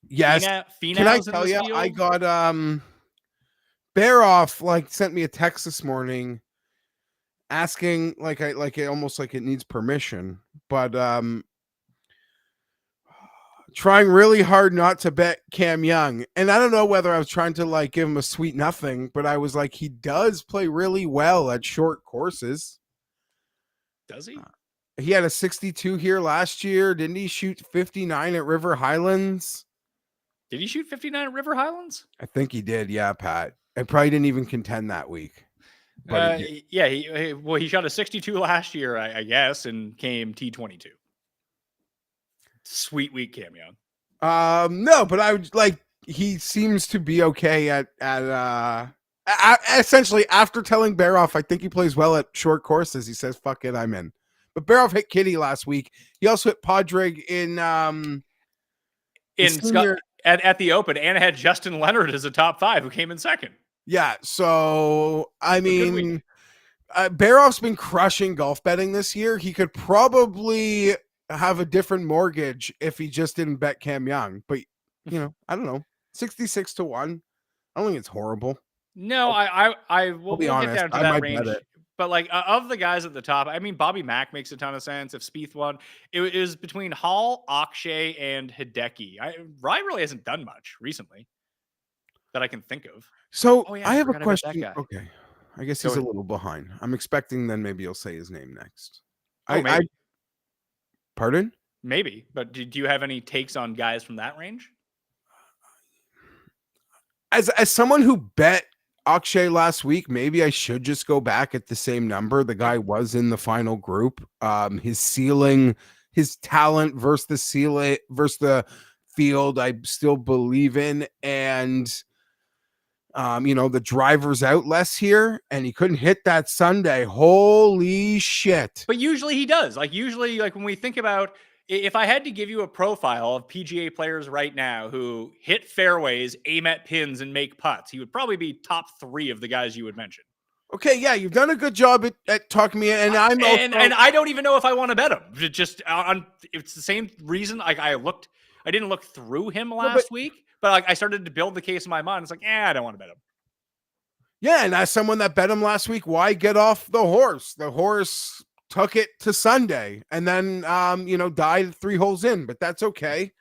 Yes. Can I tell you? I got Baroff sent me a text this morning asking almost like it needs permission, but trying really hard not to bet Cam Young. And I don't know whether I was trying to give him a sweet nothing, but I was like, he does play really well at short courses. Does he? He had a 62 here last year. Didn't he shoot 59 at River Highlands? Did he shoot 59 at River Highlands? I think he did. Yeah, Pat. I probably didn't even contend that week. But he shot a 62 last year, I guess, and came T22. Sweet week, Cam Young. No, but I would he seems to be okay at essentially after telling Baroff, I think he plays well at short courses. He says, "Fuck it, I'm in." But Baroff hit Kitty last week. He also hit Padraig at the Open, and had Justin Leonard as a top 5 who came in second. Yeah, so I mean, Baroff's been crushing golf betting this year. He could probably have a different mortgage if he just didn't bet Cam Young. But I don't know, 66-1. I don't think it's horrible. No, we'll get honest, down to that range. But of the guys at the top, I mean, Bobby Mack makes a ton of sense. If Spieth won, it was between Hall, Akshay, and Hideki. Rye really hasn't done much recently that I can think of. So I have a question. Okay, I guess he's a little behind. I'm expecting then maybe you'll say his name next. Pardon? Maybe, but do you have any takes on guys from that range? As someone who bet Akshay last week, maybe I should just go back at the same number. The guy was in the final group. His ceiling, his talent versus the ceiling versus the field, I still believe in. And the driver's out less here, and he couldn't hit that Sunday. Holy shit. But usually he does. Usually when we think about, if I had to give you a profile of PGA players right now who hit fairways, aim at pins, and make putts, he would probably be top 3 of the guys you would mention. Okay, yeah, you've done a good job at talking me, and I'm and I don't even know if I want to bet him. Just it's the same reason. I didn't look through him last week. But I started to build the case in my mind. It's I don't want to bet him. Yeah, and as someone that bet him last week, why get off the horse? The horse took it to Sunday and then, died 3 holes in, but that's okay.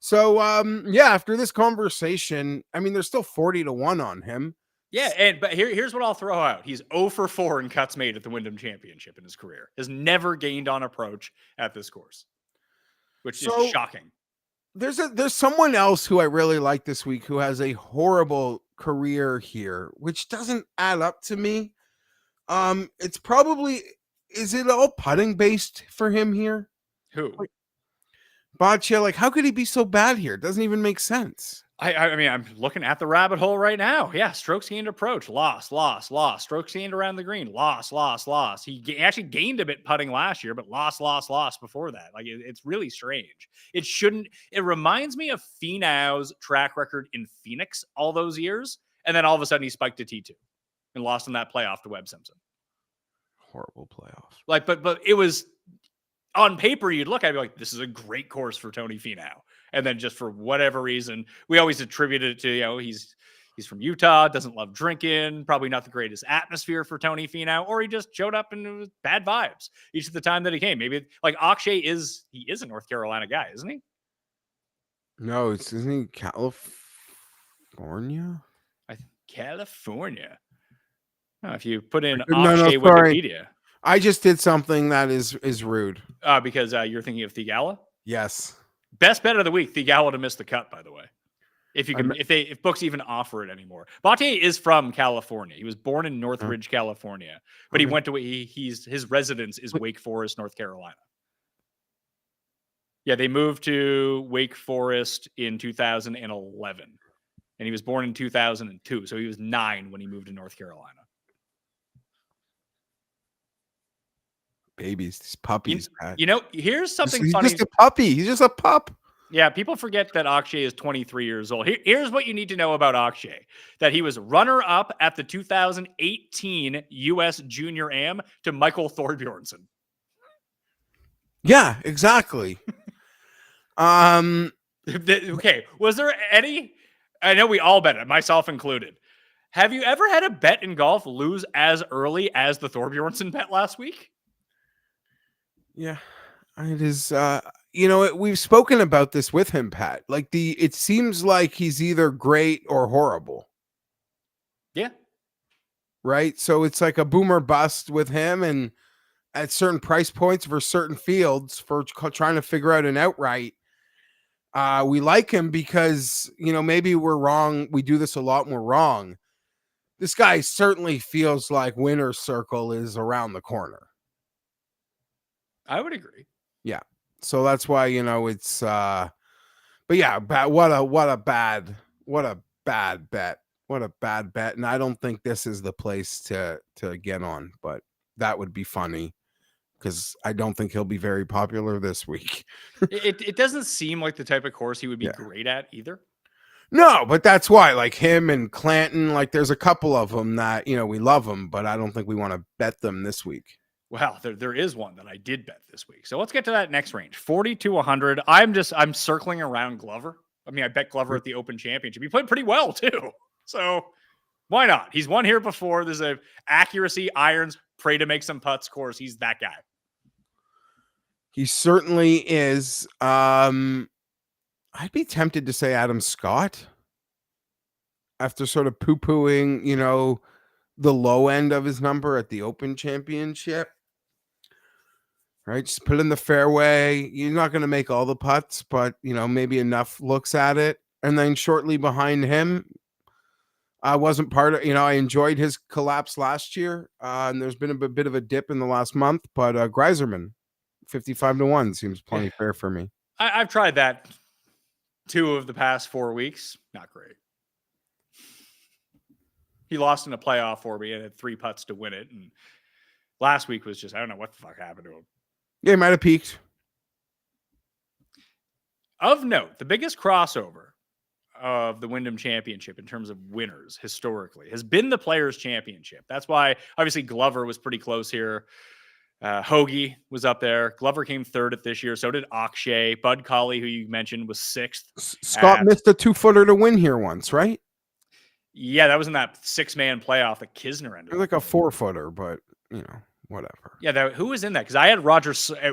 So, after this conversation, I mean, there's still 40-1 on him. Yeah, but here's what I'll throw out. He's 0 for 4 in cuts made at the Wyndham Championship in his career. Has never gained on approach at this course, which is shocking. There's someone else who I really like this week who has a horrible career here, which doesn't add up to me. It's probably, is it all putting based for him here? Who? Boccia, how could he be so bad here? It doesn't even make sense. I mean, I'm looking at the rabbit hole right now. Yeah, strokes gained approach, loss. Strokes gained around the green, loss. He actually gained a bit putting last year, but loss before that. It's really strange. It reminds me of Finau's track record in Phoenix all those years, and then all of a sudden he spiked to T2 and lost in that playoff to Webb Simpson. Horrible playoff. But it was on paper, you'd look at it and be like, this is a great course for Tony Finau. And then just for whatever reason, we always attributed it to, he's from Utah, doesn't love drinking, probably not the greatest atmosphere for Tony Finau, or he just showed up and it was bad vibes each of the time that he came. Maybe Akshay is a North Carolina guy, isn't he? No, isn't he California? California. Oh, if you put in Akshay Wikipedia. I just did something that is rude. Because you're thinking of Thigala? Yes. Best bet of the week, Theegala to miss the cut, by the way. If you can, if books even offer it anymore. Battier is from California. He was born in Northridge, California, but he went to his residence is Wake Forest, North Carolina. Yeah, they moved to Wake Forest in 2011, and he was born in 2002, so he was 9 when he moved to North Carolina. Babies, these puppies. Here's something funny. He's just a puppy. He's just a pup. Yeah, people forget that Akshay is 23 years old. Here's what you need to know about Akshay. That he was runner-up at the 2018 U.S. Junior Am to Michael Thorbjornsen. Yeah, exactly. Okay, was there any... I know we all bet it, myself included. Have you ever had a bet in golf lose as early as the Thorbjornsen bet last week? Yeah, it is... we've spoken about this with him, Pat. Like it seems like he's either great or horrible. Yeah. Right. So it's like a boomer bust with him, and at certain price points for certain fields for trying to figure out an outright. We like him because, maybe we're wrong. We do this a lot and we're wrong. This guy certainly feels like winner's circle is around the corner. I would agree. Yeah. So that's why, it's, but yeah, what a bad bet. What a bad bet. And I don't think this is the place to get on, but that would be funny because I don't think he'll be very popular this week. It doesn't seem like the type of course he would be great at either. No, but that's why, like him and Clanton, like there's a couple of them that, we love them, but I don't think we want to bet them this week. Well, there is one that I did bet this week. So let's get to that next range. 40 to 100. I'm circling around Glover. I mean, I bet Glover at the Open Championship. He played pretty well too. So why not? He's won here before. There's a accuracy, irons, pray to make some putts course. He's that guy. He certainly is. I'd be tempted to say Adam Scott after sort of poo-pooing, the low end of his number at the Open Championship. Right, just put it in the fairway. You're not going to make all the putts, but maybe enough looks at it. And then shortly behind him, I wasn't part of. I enjoyed his collapse last year, and there's been a bit of a dip in the last month. But Greiserman, 55 to 1 seems plenty fair for me. I've tried that 2 of the past 4 weeks. Not great. He lost in a playoff for me and had 3 putts to win it. And last week was just I don't know what the fuck happened to him. Yeah, he might have peaked. Of note, the biggest crossover of the Wyndham Championship in terms of winners historically has been the Players' Championship. That's why, obviously, Glover was pretty close here. Hoagie was up there. Glover came 3rd at this year. So did Akshay. Bud Colley, who you mentioned, was 6th. Scott missed a 2-footer to win here once, right? Yeah, that was in that 6-man playoff that Kisner ended. Like a 4-footer, but, whatever. Yeah, who was in that? Because I had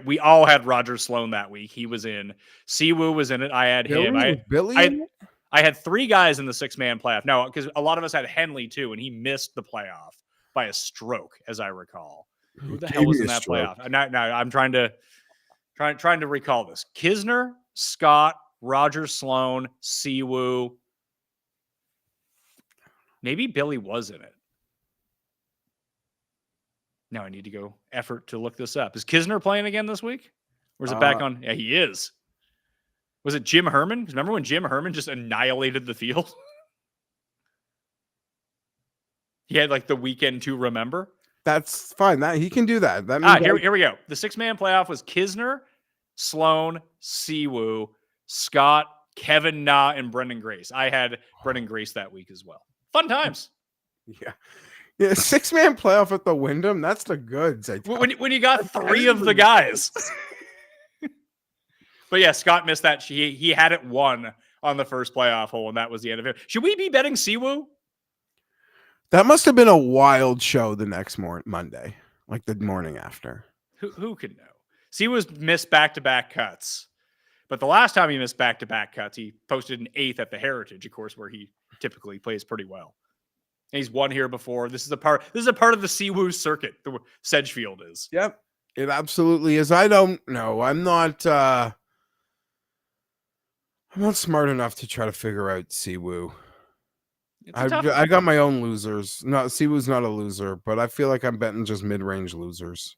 we all had Roger Sloan that week. He was in. Siwoo was in it. I had him. I had 3 guys in the 6-man playoff. No, because a lot of us had Henley too, and he missed the playoff by a stroke, as I recall. Who the hell was in that playoff? I'm trying to recall this. Kisner, Scott, Roger Sloan, Siwoo. Maybe Billy was in it. Now I need to go effort to look this up. Is Kisner playing again this week? Or is it back on? Yeah, he is. Was it Jim Herman? Because remember when Jim Herman just annihilated the field? He had like the weekend to remember. That's fine. That he can do that. That means here we go. The 6-man playoff was Kisner, Sloan, Siwoo, Scott, Kevin Na, and Brendan Grace. I had Brendan Grace that week as well. Fun times. Yeah. 6-man playoff at the Wyndham. That's the goods. When you got 3 of the guys. But yeah, Scott missed that. He had it won on the first playoff hole, and that was the end of it. Should we be betting Siwoo? That must have been a wild show the next Monday, like the morning after. Who can know? Siwoo's missed back-to-back cuts. But the last time he missed back-to-back cuts, he posted an 8th at the Heritage, of course, where he typically plays pretty well. And he's won here before. This is a part of the Siwoo circuit, the Sedgefield is. Yep. It absolutely is. I don't know. I'm not I'm not smart enough to try to figure out Siwoo. It's a tough I got my own losers. No, Siwoo's not a loser, but I feel like I'm betting just mid-range losers.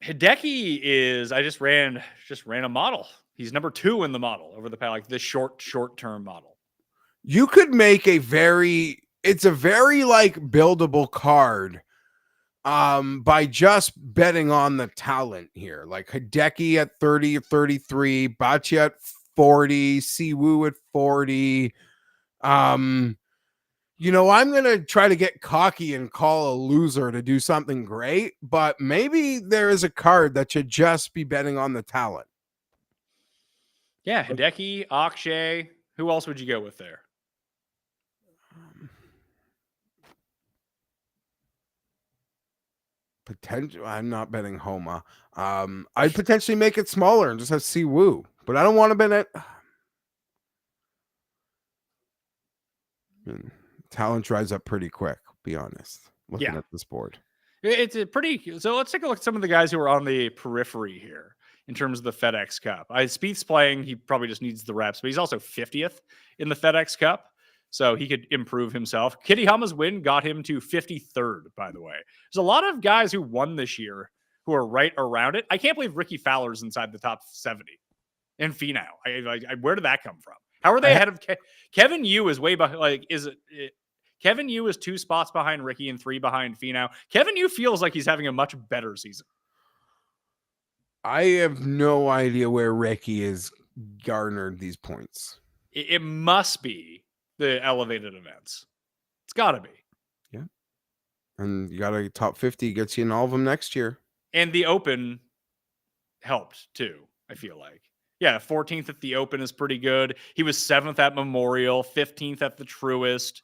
Hideki is. I just ran a model. He's number 2 in the model over the past, like this short term model. You could make it's a very like buildable card by just betting on the talent here. Like Hideki at 30 or 33, Bachi at 40, Siwoo at 40. You know, I'm going to try to get cocky and call a loser to do something great, but maybe there is a card that should just be betting on the talent. Yeah, Hideki, Akshay. Who else would you go with there? Potential. I'm not betting Homa. I'd potentially make it smaller and just have Siwoo, but I don't want to bet it. Talent dries up pretty quick, be honest, looking at this board. It's a pretty. So let's take a look at some of the guys who are on the periphery here in terms of the FedEx Cup. Spieth's playing. He probably just needs the reps, but he's also 50th in the FedEx Cup. So he could improve himself. Kitty Hama's win got him to 53rd, by the way. There's a lot of guys who won this year who are right around it. I can't believe Ricky Fowler's inside the top 70. And Finau. Where did that come from? How are they ahead of Kevin Yu is way behind? Like, Kevin Yu is 2 spots behind Ricky and 3 behind Finau. Kevin Yu feels like he's having a much better season. I have no idea where Ricky has garnered these points. It must be the elevated events. It's got to be. Yeah. And you got a top 50 gets you in all of them next year. And the Open helped too, I feel like. Yeah, 14th at the Open is pretty good. He was 7th at Memorial, 15th at the Truist.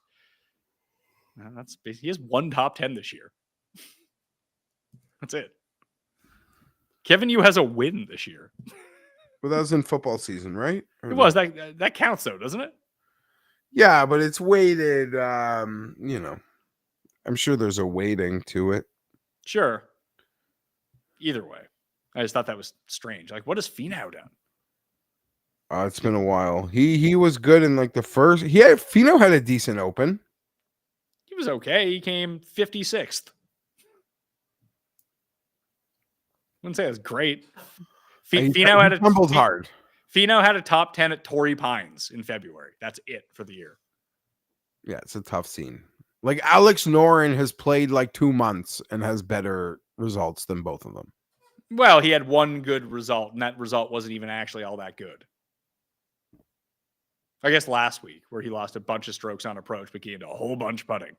He has 1 top 10 this year. That's it. Kevin Yu has a win this year. Well, that was in football season, right? It was. That counts though, doesn't it? Yeah, but it's weighted. You know, I'm sure there's a weighting to it. Sure. Either way, I just thought that was strange. Like, what has Finau done? It's been a while. He was good in like the first. Finau had a decent Open. He was okay. He came 56th. Wouldn't say it was great. Finau had tumbled hard. Finau had a top 10 at Torrey Pines in February. That's it for the year. Yeah, it's a tough scene. Like Alex Noren has played like 2 months and has better results than both of them. Well, he had 1 good result, and that result wasn't even actually all that good. I guess last week, where he lost a bunch of strokes on approach, but gained a whole bunch putting.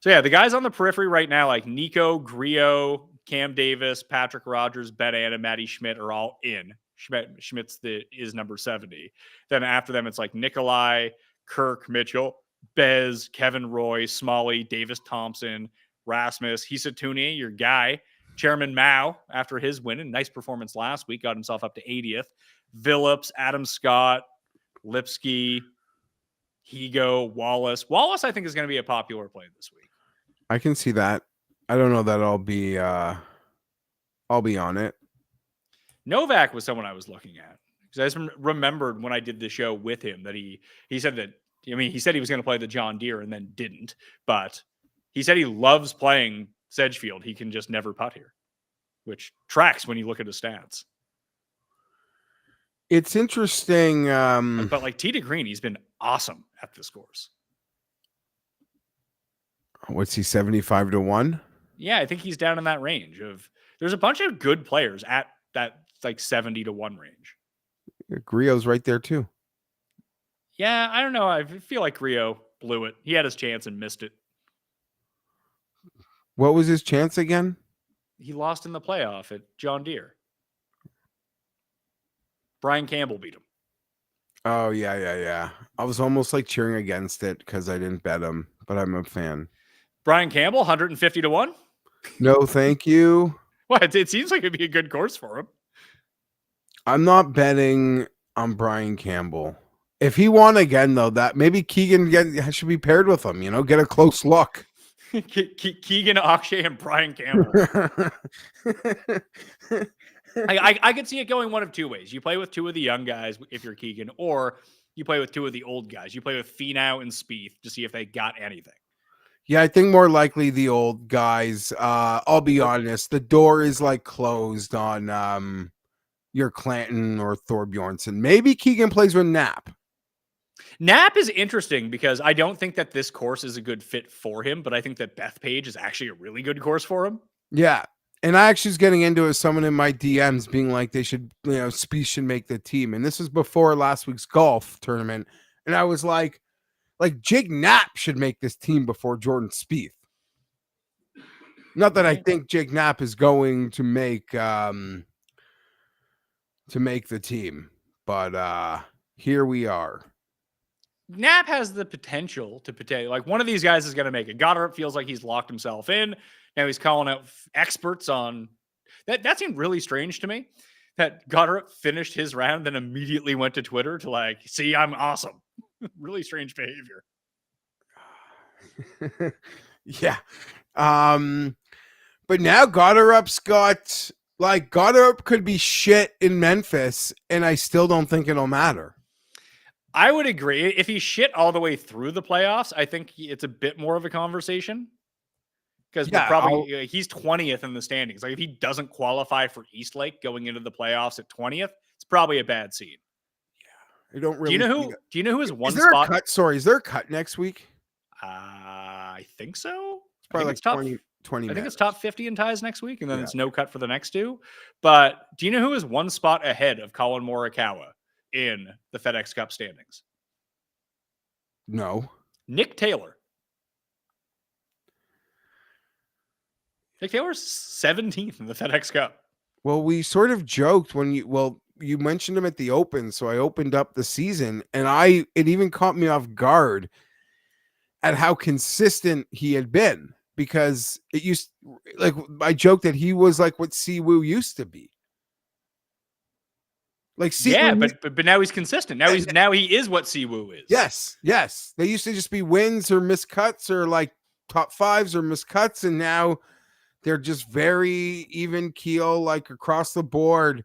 So yeah, the guys on the periphery right now, like Nico, Griot, Cam Davis, Patrick Rogers, Ben Ann, and Matty Schmidt are all in. Schmidt's is number 70. Then after them, it's like Nikolai, Kirk, Mitchell, Bez, Kevin Roy, Smalley, Davis Thompson, Rasmus, Hisatuni, your guy, Chairman Mao, after his win and nice performance last week, got himself up to 80th. Phillips, Adam Scott, Lipsky, Higo, Wallace. Wallace, I think, is going to be a popular play this week. I can see that. I don't know that I'll be on it. Novak was someone I was looking at because I just remembered when I did the show with him that he said that, I mean, he said he was going to play the John Deere and then didn't, but he said he loves playing Sedgefield. He can just never putt here, which tracks when you look at his stats. It's interesting. But like Tee to Green, he's been awesome at this course. What's he, 75 to 1? Yeah, I think he's down in that range of, there's a bunch of good players at that like 70 to 1 range. Griot's right there too. Yeah, I don't know. I feel like Griot blew it. He had his chance and missed it. What was his chance again? He lost in the playoff at John Deere. Brian Campbell beat him. Oh, yeah. I was almost like cheering against it because I didn't bet him, but I'm a fan. Brian Campbell, 150 to 1? No, thank you. Well, it seems like it'd be a good course for him. I'm not betting on Brian Campbell. If he won again, though, that maybe Keegan should be paired with him, get a close look. Keegan, Akshay, and Brian Campbell. I could see it going one of two ways. You play with two of the young guys if you're Keegan, or you play with two of the old guys. You play with Finau and Spieth to see if they got anything. Yeah, I think more likely the old guys. I'll be honest, the door is like closed on your Clanton or Thorbjornsen. Maybe Keegan plays with Knapp. Knapp is interesting because I don't think that this course is a good fit for him, but I think that Bethpage is actually a really good course for him. Yeah. And I actually was getting into it, someone in my DMs being like, they should, Spieth should make the team. And this was before last week's golf tournament. And I was like Jake Knapp should make this team before Jordan Spieth. Not that I think Jake Knapp is going to make the team, but here we are. Knapp has the potential to like one of these guys is going to make it. Goddard feels like he's locked himself in. Now he's calling out experts on that. That seemed really strange to me that Goddard finished his round, then immediately went to Twitter to like, see, I'm awesome. Really strange behavior. Yeah. But now Goddard's got Goddard could be shit in Memphis, and I still don't think it'll matter. I would agree. If he's shit all the way through the playoffs, I think it's a bit more of a conversation. Because he's 20th in the standings. Like if he doesn't qualify for Eastlake going into the playoffs at 20th, it's probably a bad seed. Yeah, I don't really. Do you know who is one is there spot? A cut? Sorry, is there a cut next week? I think so. It's probably like top 20 I think it's top 50 in ties next week, and then it's no cut for the next two. But do you know who is one spot ahead of Colin Morikawa in the FedEx Cup standings? No. Nick Taylor. Nick Taylor's 17th in the FedEx Cup. Well, we sort of joked when you mentioned him at the Open, so I opened up the season, and it even caught me off guard at how consistent he had been, because it used, like, I joked that he was like what Siwoo used to be. Like, but now he's consistent. Now he is what Siwoo is. Yes. They used to just be wins or miscuts or like top fives or miscuts, and now they're just very even keel, like across the board.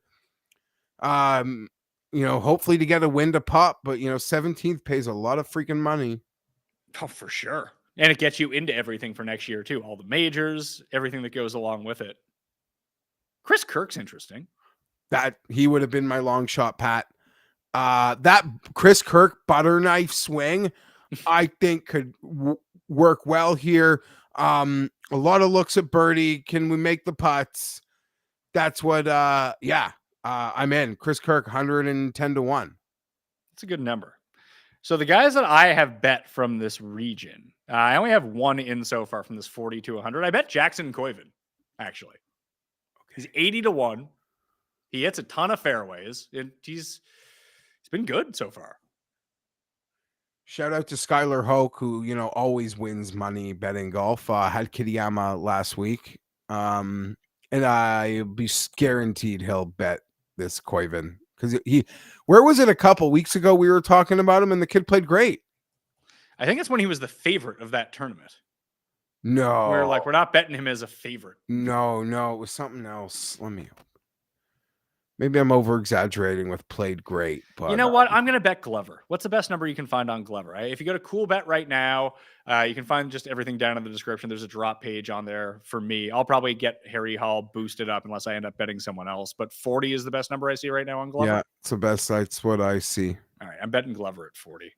Hopefully to get a win to pop, but 17th pays a lot of freaking money. Oh, for sure. And it gets you into everything for next year too. All the majors, everything that goes along with it. Chris Kirk's interesting. That he would have been my long shot, Pat. That Chris Kirk butter knife swing, I think could work well here. A lot of looks at birdie. Can we make the putts? That's what, I'm in. Chris Kirk, 110-1. It's a good number. So the guys that I have bet from this region, I only have one in so far from this 40 to 100. I bet Jackson Koiven, actually. He's 80-1. He hits a ton of fairways. He's been good so far. Shout out to Skylar Hoke, who, always wins money betting golf. Had Kitayama last week. And I'll be guaranteed he'll bet this Koiven. Because where was it a couple weeks ago? We were talking about him and the kid played great. I think it's when he was the favorite of that tournament. No. We're not betting him as a favorite. No, it was something else. Maybe I'm over exaggerating with played great, but you know what? I'm going to bet Glover. What's the best number you can find on Glover? Right? If you go to Cool Bet right now, you can find just everything down in the description. There's a drop page on there for me. I'll probably get Harry Hall boosted up unless I end up betting someone else. But 40 is the best number I see right now on Glover. Yeah, it's the best. That's what I see. All right, I'm betting Glover at 40.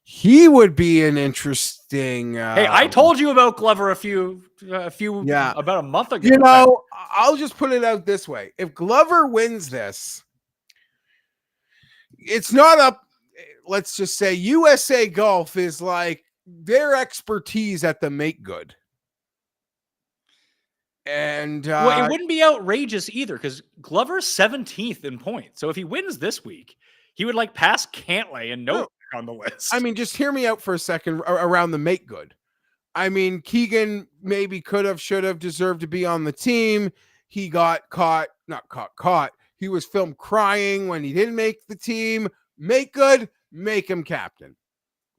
He would be an interesting. Hey, I told you about Glover about a month ago. I'll just put it out this way: if Glover wins this, it's not up. Let's just say USA Golf is like their expertise at the make good, and it wouldn't be outrageous either because Glover's 17th in points. So if he wins this week, he would like pass Cantlay and no. On the list. I mean, just hear me out for a second around the make good. I mean, Keegan maybe could have, should have, deserved to be on the team. He got not caught. He was filmed crying when he didn't make the team. Make good, make him captain.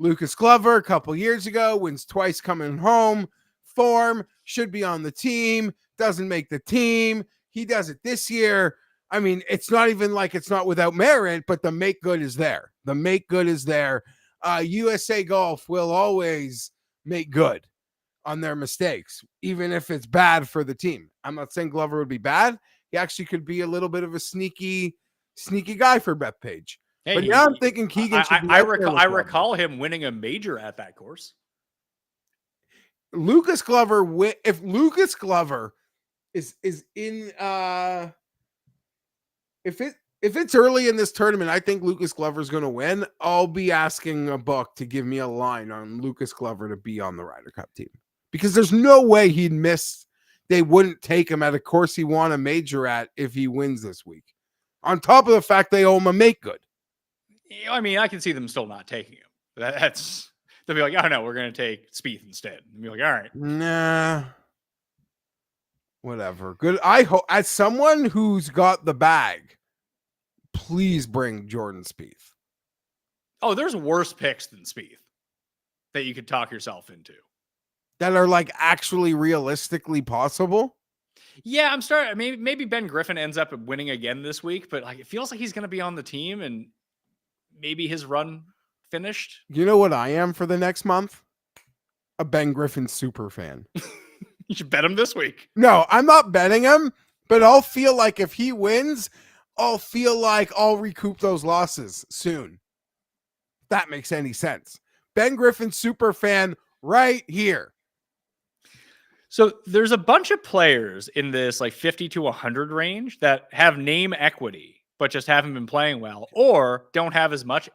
Lucas Glover, a couple years ago, wins twice coming home. Form, should be on the team, doesn't make the team. he does it this year. I mean, it's not even like it's not without merit, but the make good is there. The make good is there. USA Golf will always make good on their mistakes, even if it's bad for the team. I'm not saying Glover would be bad. He actually could be a little bit of a sneaky guy for Bethpage. Hey, But now I'm thinking Keegan should be I recall him winning a major at that course. Lucas Glover, if Lucas Glover is in if it's early in this tournament, I think Lucas Glover's going to win. I'll be asking a book to give me a line on Lucas Glover to be on the Ryder Cup team, because there's no way he'd miss. They wouldn't take him at a course he won a major at if he wins this week. On top of the fact they owe him a make good. I mean, I can see them still not taking him. That's they'll be like, oh no, we're going to take Spieth instead. And be like, all right, nah, whatever. Good. I hope, as someone who's got the bag, please bring Jordan Spieth. Oh, there's worse picks than Spieth that you could talk yourself into that are like actually realistically possible. Yeah, I'm starting. Maybe Ben Griffin ends up winning again this week, but like it feels like he's going to be on the team and maybe his run finished. You know what I am for the next month? A Ben Griffin super fan. You should bet him this week. No, I'm not betting him, but I'll feel like if he wins, I'll feel like I'll recoup those losses soon. If that makes any sense. Ben Griffin super fan right here. So there's a bunch of players in this like 50 to 100 range that have name equity, but just haven't been playing well, or don't have as much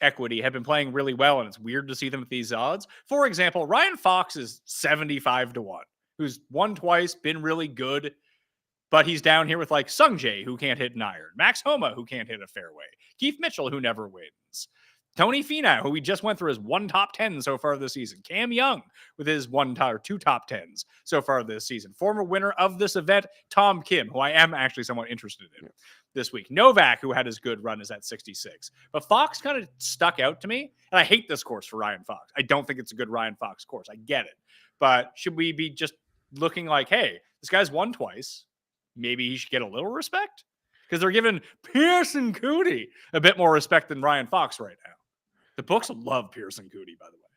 equity, have been playing really well, and it's weird to see them at these odds. For example, Ryan Fox is 75 to 1, who's won twice, been really good, but he's down here with like Sung Jae, who can't hit an iron, Max Homa, who can't hit a fairway, Keith Mitchell, who never wins, Tony Finau, who we just went through his 1 top 10 so far this season, Cam Young with his 2 top 10s so far this season, former winner of this event, Tom Kim, who I am actually somewhat interested in this week, Novak, who had his good run, is at 66, but Fox kind of stuck out to me, and I hate this course for Ryan Fox. I don't think it's a good Ryan Fox course. I get it, but should we be just looking like, hey, this guy's won twice, maybe he should get a little respect? Because they're giving Pearson Coody a bit more respect than Ryan Fox right now. The books love Pearson Coody, by the way.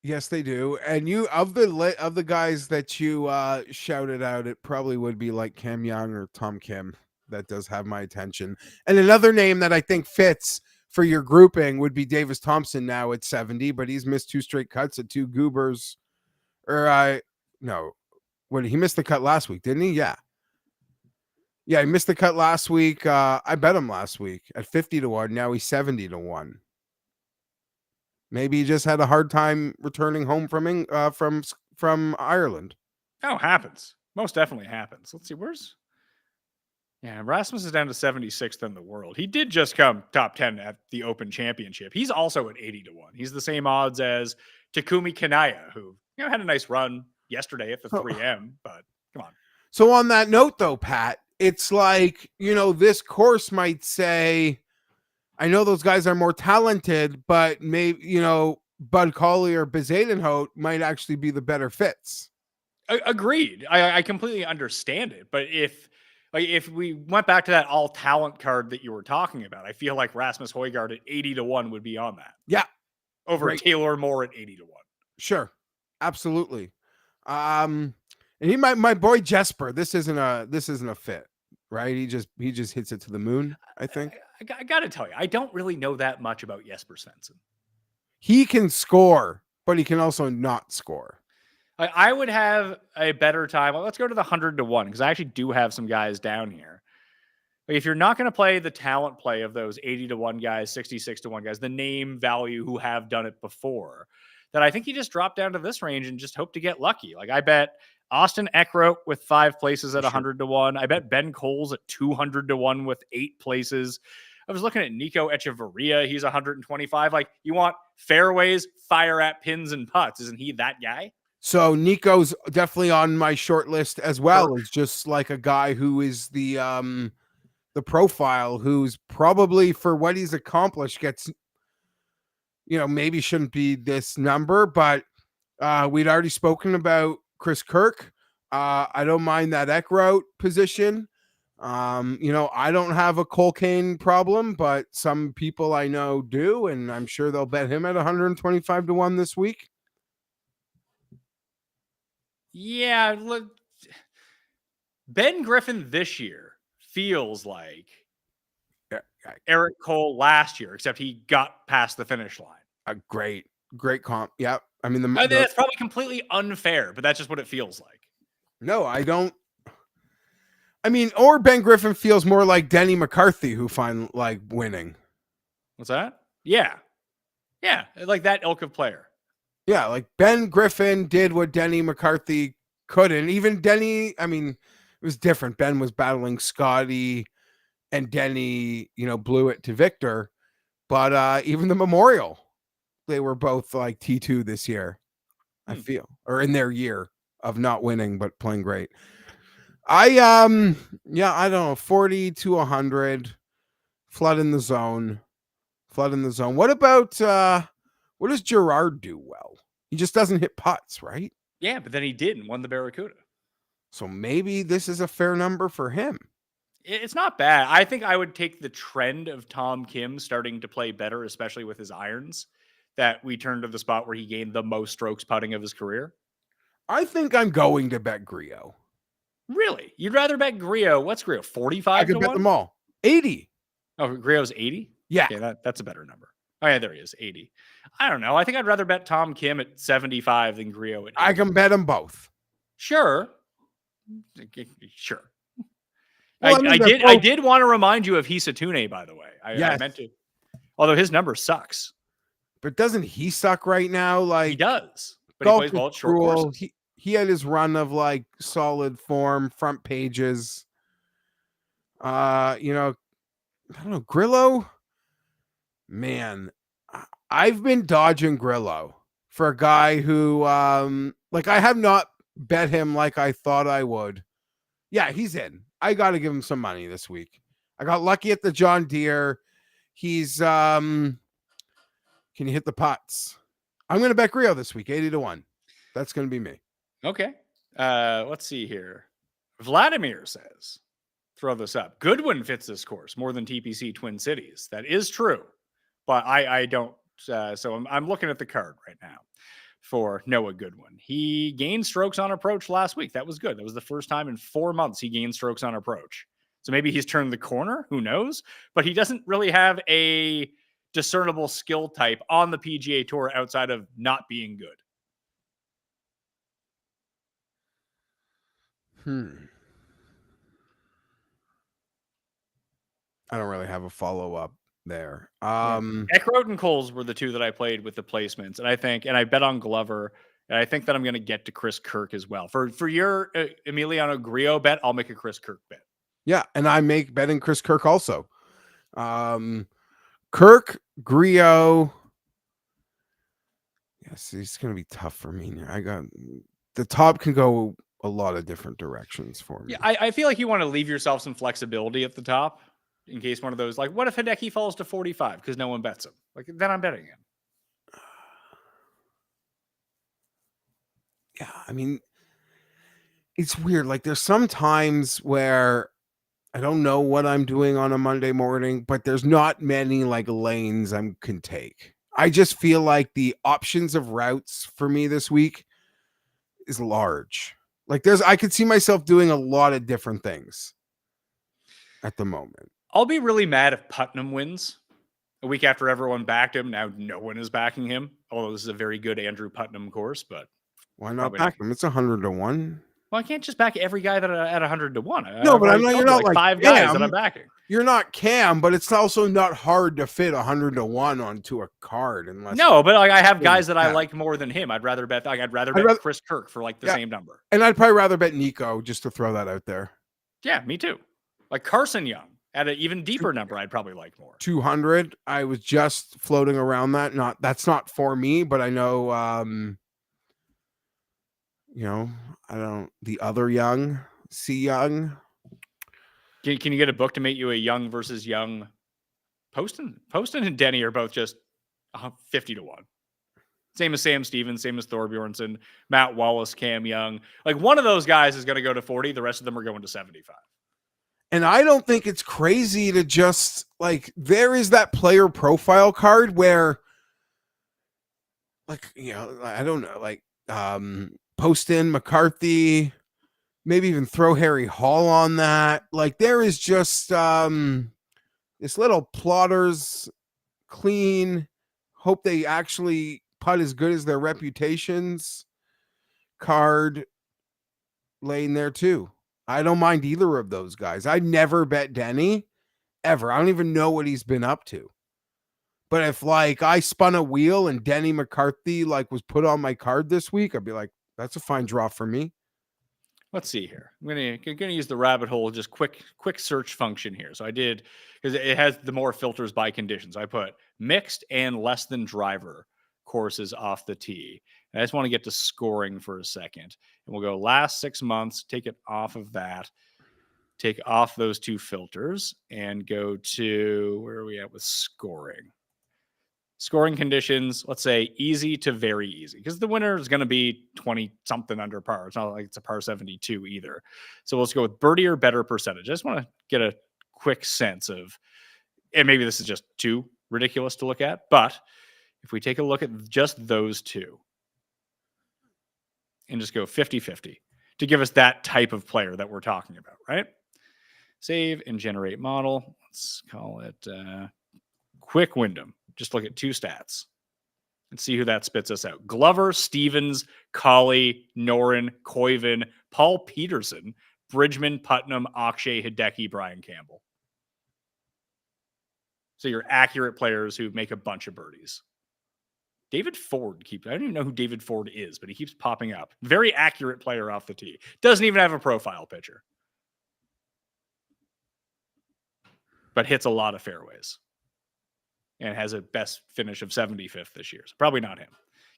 Yes, they do. And you of the guys that you shouted out, it probably would be like Cam Young or Tom Kim. That does have my attention. And another name that I think fits for your grouping would be Davis Thompson now at 70, but he's missed 2 straight cuts at 2 goobers. Or no, what, he missed the cut last week, didn't he? Yeah. Yeah, he missed the cut last week. I bet him last week at 50 to 1. Now he's 70 to 1. Maybe he just had a hard time returning home from Ireland. Oh, happens. Most definitely happens. Let's see, Rasmus is down to 76th in the world. He did just come top 10 at the Open Championship. He's also at 80 to 1. He's the same odds as Takumi Kanaya, who had a nice run yesterday at the 3M, but come on. So on that note, though, Pat, it's like, this course might say, I know those guys are more talented, but maybe, Bud Cauley or Bezadenhout might actually be the better fits. Agreed. I completely understand it. But if we went back to that all talent card that you were talking about, I feel like Rasmus Højgaard at 80 to 1 would be on that. Yeah. Over Taylor Moore at 80 to 1. Sure. Absolutely. And my boy Jesper, this isn't a fit, right? He just hits it to the moon, I think. I got to tell you, I don't really know that much about Jesper Svensson. He can score, but he can also not score. I would have a better time. Well, let's go to the 100 to 1, because I actually do have some guys down here. If you're not going to play the talent play of those 80 to 1 guys, 66 to 1 guys, the name value who have done it before, that I think you just drop down to this range and just hope to get lucky. Like I bet Austin Eckroat with 5 places at 100 to 1. I bet Ben Coles at 200 to 1 with 8 places. I was looking at Nico Echeverria. He's 125. Like, you want fairways, fire at pins and putts. Isn't he that guy? So Nico's definitely on my short list as well. It's just like a guy who is the profile, who's probably, for what he's accomplished, gets, maybe shouldn't be this number, but we'd already spoken about Chris Kirk. I don't mind that Eckroat position. I don't have a Colcane problem, but some people I know do, and I'm sure they'll bet him at 125 to 1 this week. Yeah, look, Ben Griffin this year feels like Eric Cole last year, except he got past the finish line. A great comp. Yep. I mean, That's probably completely unfair, but that's just what it feels like. No, I don't. I mean, or Ben Griffin feels more like Denny McCarthy, who find like winning. What's that? Yeah, like that ilk of player. Yeah, like Ben Griffin did what Denny McCarthy couldn't. Even Denny, I mean, it was different. Ben was battling Scotty, and Denny, blew it to Victor. But even the Memorial, they were both like T2 this year, I feel, or in their year of not winning but playing great. I don't know, 40 to 100, flood in the zone. What about what does Gerard do well? He just doesn't hit putts, right? Yeah, but then he did and won the Barracuda. So maybe this is a fair number for him. It's not bad. I think I would take the trend of Tom Kim starting to play better, especially with his irons, that we turned to the spot where he gained the most strokes putting of his career. I think I'm going to bet Griot. Really? You'd rather bet Griot? What's Griot? 45 I could bet them all. 80. Oh, Griot's 80? Yeah. Okay, that's a better number. Oh, yeah, there he is, 80. I don't know. I think I'd rather bet Tom Kim at 75 than Griot at 80. I can bet them both. Sure. Well, I did want to remind you of Hisatune, by the way. I meant to. Although his number sucks. But doesn't he suck right now? Like he does. But he plays well at short courses. He had his run of like solid form, front pages. I don't know, Grillo. Man, I've been dodging Grillo for a guy who I have not bet him like I thought I would. Yeah, he's in. I got to give him some money this week. I got lucky at the John Deere. He's can you hit the putts? I'm going to bet Grillo this week, 80 to 1. That's going to be me. Okay. Let's see here. Vladimir says, throw this up. Goodwin fits this course more than TPC Twin Cities. That is true, but I don't. So I'm looking at the card right now for Noah Goodwin. He gained strokes on approach last week. That was good. That was the first time in 4 months he gained strokes on approach. So maybe he's turned the corner. Who knows? But he doesn't really have a discernible skill type on the PGA Tour outside of not being good. I don't really have a follow-up there. Eckroat and Coles were the two that I played with the placements. And I bet on Glover. And I think that I'm going to get to Chris Kirk as well. For your Emiliano Grillo bet, I'll make a Chris Kirk bet. Yeah, and I make betting Chris Kirk also. Kirk, Grillo. Yes, it's going to be tough for me now. I got the top can go a lot of different directions for me. Yeah, I feel like you want to leave yourself some flexibility at the top in case one of those, like, what if Hideki falls to 45 because no one bets him? Like, then I'm betting him. Yeah, I mean, it's weird. Like, there's some times where I don't know what I'm doing on a Monday morning, but there's not many like lanes I can take. I just feel like the options of routes for me this week is large. Like I could see myself doing a lot of different things at the moment. I'll be really mad if Putnam wins a week after everyone backed him. Now no one is backing him. Although this is a very good Andrew Putnam course, but why not back him? It's 100 to 1. Well, I can't just back every guy that at 100 to 1. No, but I'm not. You're not like 5 guys that I'm backing. You're not Cam, but it's also not hard to fit 100 to 1 onto a card unless. No, but like I have guys that I like more than him. I'd rather bet Chris Kirk for like the same number. And I'd probably rather bet Nico, just to throw that out there. Yeah, me too. Like Carson Young at an even deeper number, I'd probably like more. 200. I was just floating around that. That's not for me, but I know. The other Young, C Young. Can you get a book to make you a Young versus Young? Poston and Denny are both just 50 to 1. Same as Sam Stevens, same as Thorbjornsen, Matt Wallace, Cam Young. Like one of those guys is going to go to 40. The rest of them are going to 75. And I don't think it's crazy to just like, there is that player profile card where, like, you know, I don't know, like, post in McCarthy, maybe even throw Harry Hall on that. Like, there is just this little plotters, clean, hope they actually putt as good as their reputations card laying there too. I don't mind either of those guys. I never bet Denny ever. I don't even know what he's been up to. But if like I spun a wheel and Denny McCarthy like was put on my card this week, I'd be like, that's a fine draw for me. Let's see here. I'm gonna use the rabbit hole, just quick search function here. So I did, because it has the more filters by conditions. I put mixed and less than driver courses off the tee. And I just want to get to scoring for a second. And we'll go last 6 months, take it off of that, take off those two filters, and go to, where are we at with scoring? Scoring conditions, let's say easy to very easy, because the winner is going to be 20 something under par. It's not like it's a par 72 either. So let's go with birdie or better percentage. I just want to get a quick sense of, and maybe this is just too ridiculous to look at, but if we take a look at just those two and just go 50-50 to give us that type of player that we're talking about, right? Save and generate model. Let's call it Quick Wyndham. Just look at two stats and see who that spits us out. Glover, Stevens, Colley, Noren, Koiven, Paul Peterson, Bridgman, Putnam, Akshay, Hideki, Brian Campbell. So your accurate players who make a bunch of birdies. David Ford I don't even know who David Ford is, but he keeps popping up. Very accurate player off the tee. Doesn't even have a profile picture, but hits a lot of fairways. And has a best finish of 75th this year. So probably not him.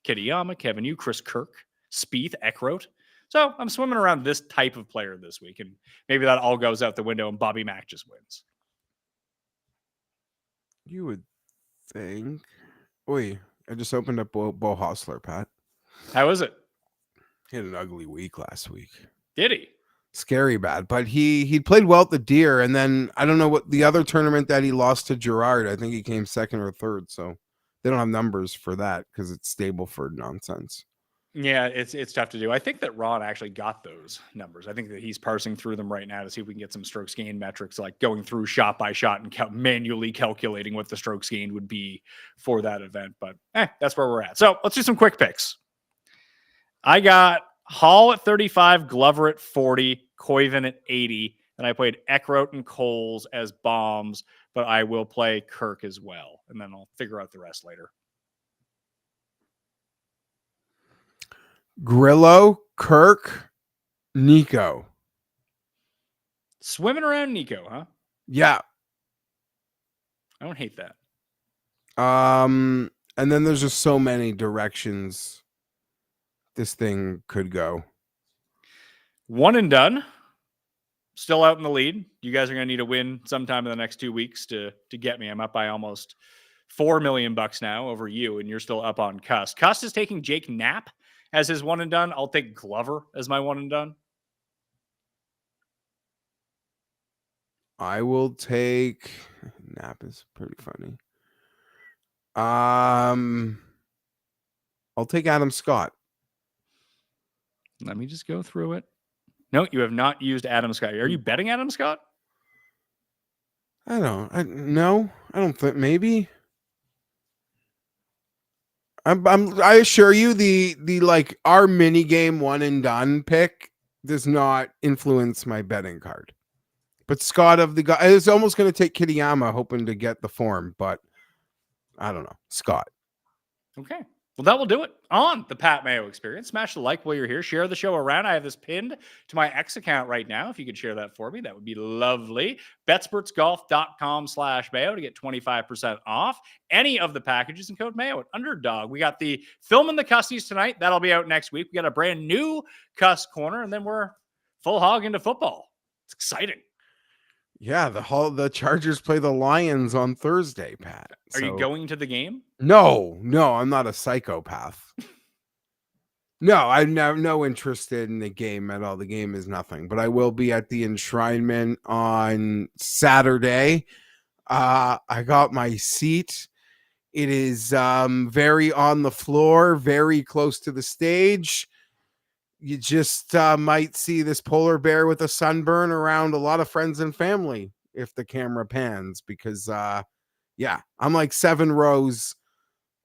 Kitayama, Kevin Yu, Chris Kirk, Spieth, Eckroat. So I'm swimming around this type of player this week. And maybe that all goes out the window and Bobby Mack just wins. You would think. Oi, I just opened up Bo Hostler, Pat. How is it? He had an ugly week last week. Did he? Scary bad, but he played well at the Deer, and then I don't know what the other tournament that he lost to Gerard. I think he came second or third, so they don't have numbers for that because it's Stableford nonsense. Yeah, it's tough to do. I think that Ron actually got those numbers. I think that he's parsing through them right now to see if we can get some strokes gained metrics, like going through shot by shot and manually calculating what the strokes gained would be for that event. But that's where we're at. So let's do some quick picks. I got Hall at 35, Glover at 40, Koiven at 80, and I played Eckroat and Coles as bombs, but I will play Kirk as well, and then I'll figure out the rest later. Grillo, Kirk, Nico. Swimming around Nico, huh? Yeah. I don't hate that. And then there's just so many directions this thing could go. One and done. Still out in the lead. You guys are going to need a win sometime in the next 2 weeks to get me. I'm up by almost $4 million now over you, and you're still up on Cust. Cust is taking Jake Knapp as his one and done. I'll take Glover as my one and done. I will take Knapp is pretty funny. I'll take Adam Scott. Let me just go through it. No, you have not used Adam Scott. Are you betting Adam Scott? I don't think maybe. I assure you the like our mini game one and done pick does not influence my betting card. But Scott of the guy is almost going to take Kitayama hoping to get the form, but I don't know. Scott. Okay. Well, that will do it on the Pat Mayo Experience. Smash the like while you're here. Share the show around. I have this pinned to my X account right now. If you could share that for me, that would be lovely. Betspertsgolf.com/Mayo to get 25% off any of the packages and code Mayo at Underdog. We got the film in the Custies tonight. That'll be out next week. We got a brand new Cust corner, and then we're full hog into football. It's exciting. Yeah, the Chargers play the Lions on Thursday, Pat. Are you So- going to the game? No, I'm not a psychopath. No, I have no interest in the game at all. The game is nothing, but I will be at the enshrinement on Saturday. I got my seat. It is very on the floor, very close to the stage. You just might see this polar bear with a sunburn around a lot of friends and family if the camera pans, because yeah, I'm like 7 rows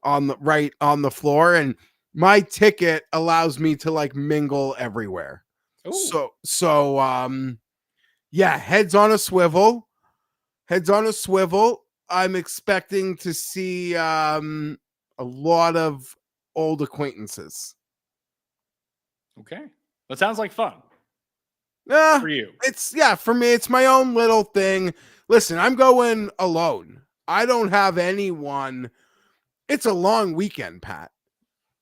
on the floor, and my ticket allows me to like mingle everywhere. Ooh. So yeah, heads on a swivel. I'm expecting to see a lot of old acquaintances. Okay. That sounds like fun For you. For me, it's my own little thing. Listen, I'm going alone. I don't have anyone. It's a long weekend, Pat.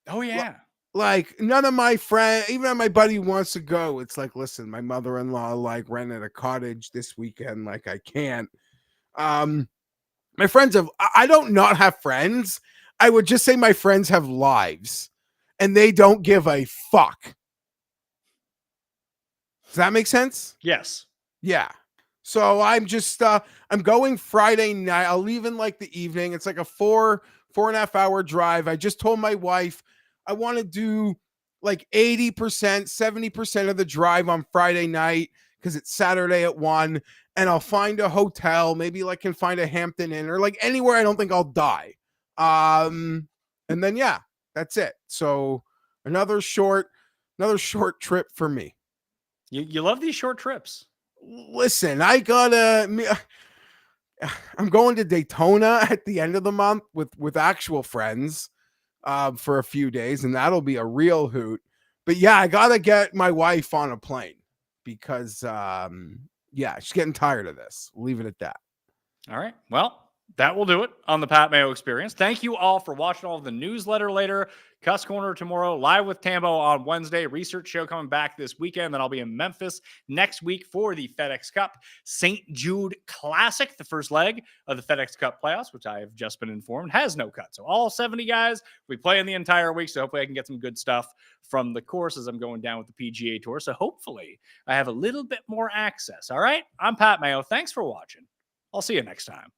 Oh, yeah. Like, none of my friends, even my buddy who wants to go, it's like, listen, my mother-in-law like rented a cottage this weekend. Like, I can't. My friends I don't not have friends. I would just say my friends have lives and they don't give a fuck. Does that make sense? Yes. Yeah. So I'm just I'm going Friday night. I'll leave in like the evening. It's like a 4.5 hour drive. I just told my wife I want to do like 80%, 70% of the drive on Friday night because it's Saturday at 1. And I'll find a hotel. Maybe like can find a Hampton Inn or like anywhere I don't think I'll die. And then yeah, that's it. So another short trip for me. You love these short trips. Listen, I'm going to Daytona at the end of the month with actual friends for a few days, and that'll be a real hoot. But yeah, I gotta get my wife on a plane because yeah, she's getting tired of this. We'll leave it at that. All right. Well, that will do it on the Pat Mayo Experience. Thank you all for watching all of the newsletter later. Cust Corner tomorrow, live with Tambo on Wednesday. Research show coming back this weekend. Then I'll be in Memphis next week for the FedEx Cup St. Jude Classic, the first leg of the FedEx Cup playoffs, which I have just been informed has no cut. So all 70 guys will be playing the entire week. So hopefully I can get some good stuff from the course as I'm going down with the PGA Tour. So hopefully I have a little bit more access. All right. I'm Pat Mayo. Thanks for watching. I'll see you next time.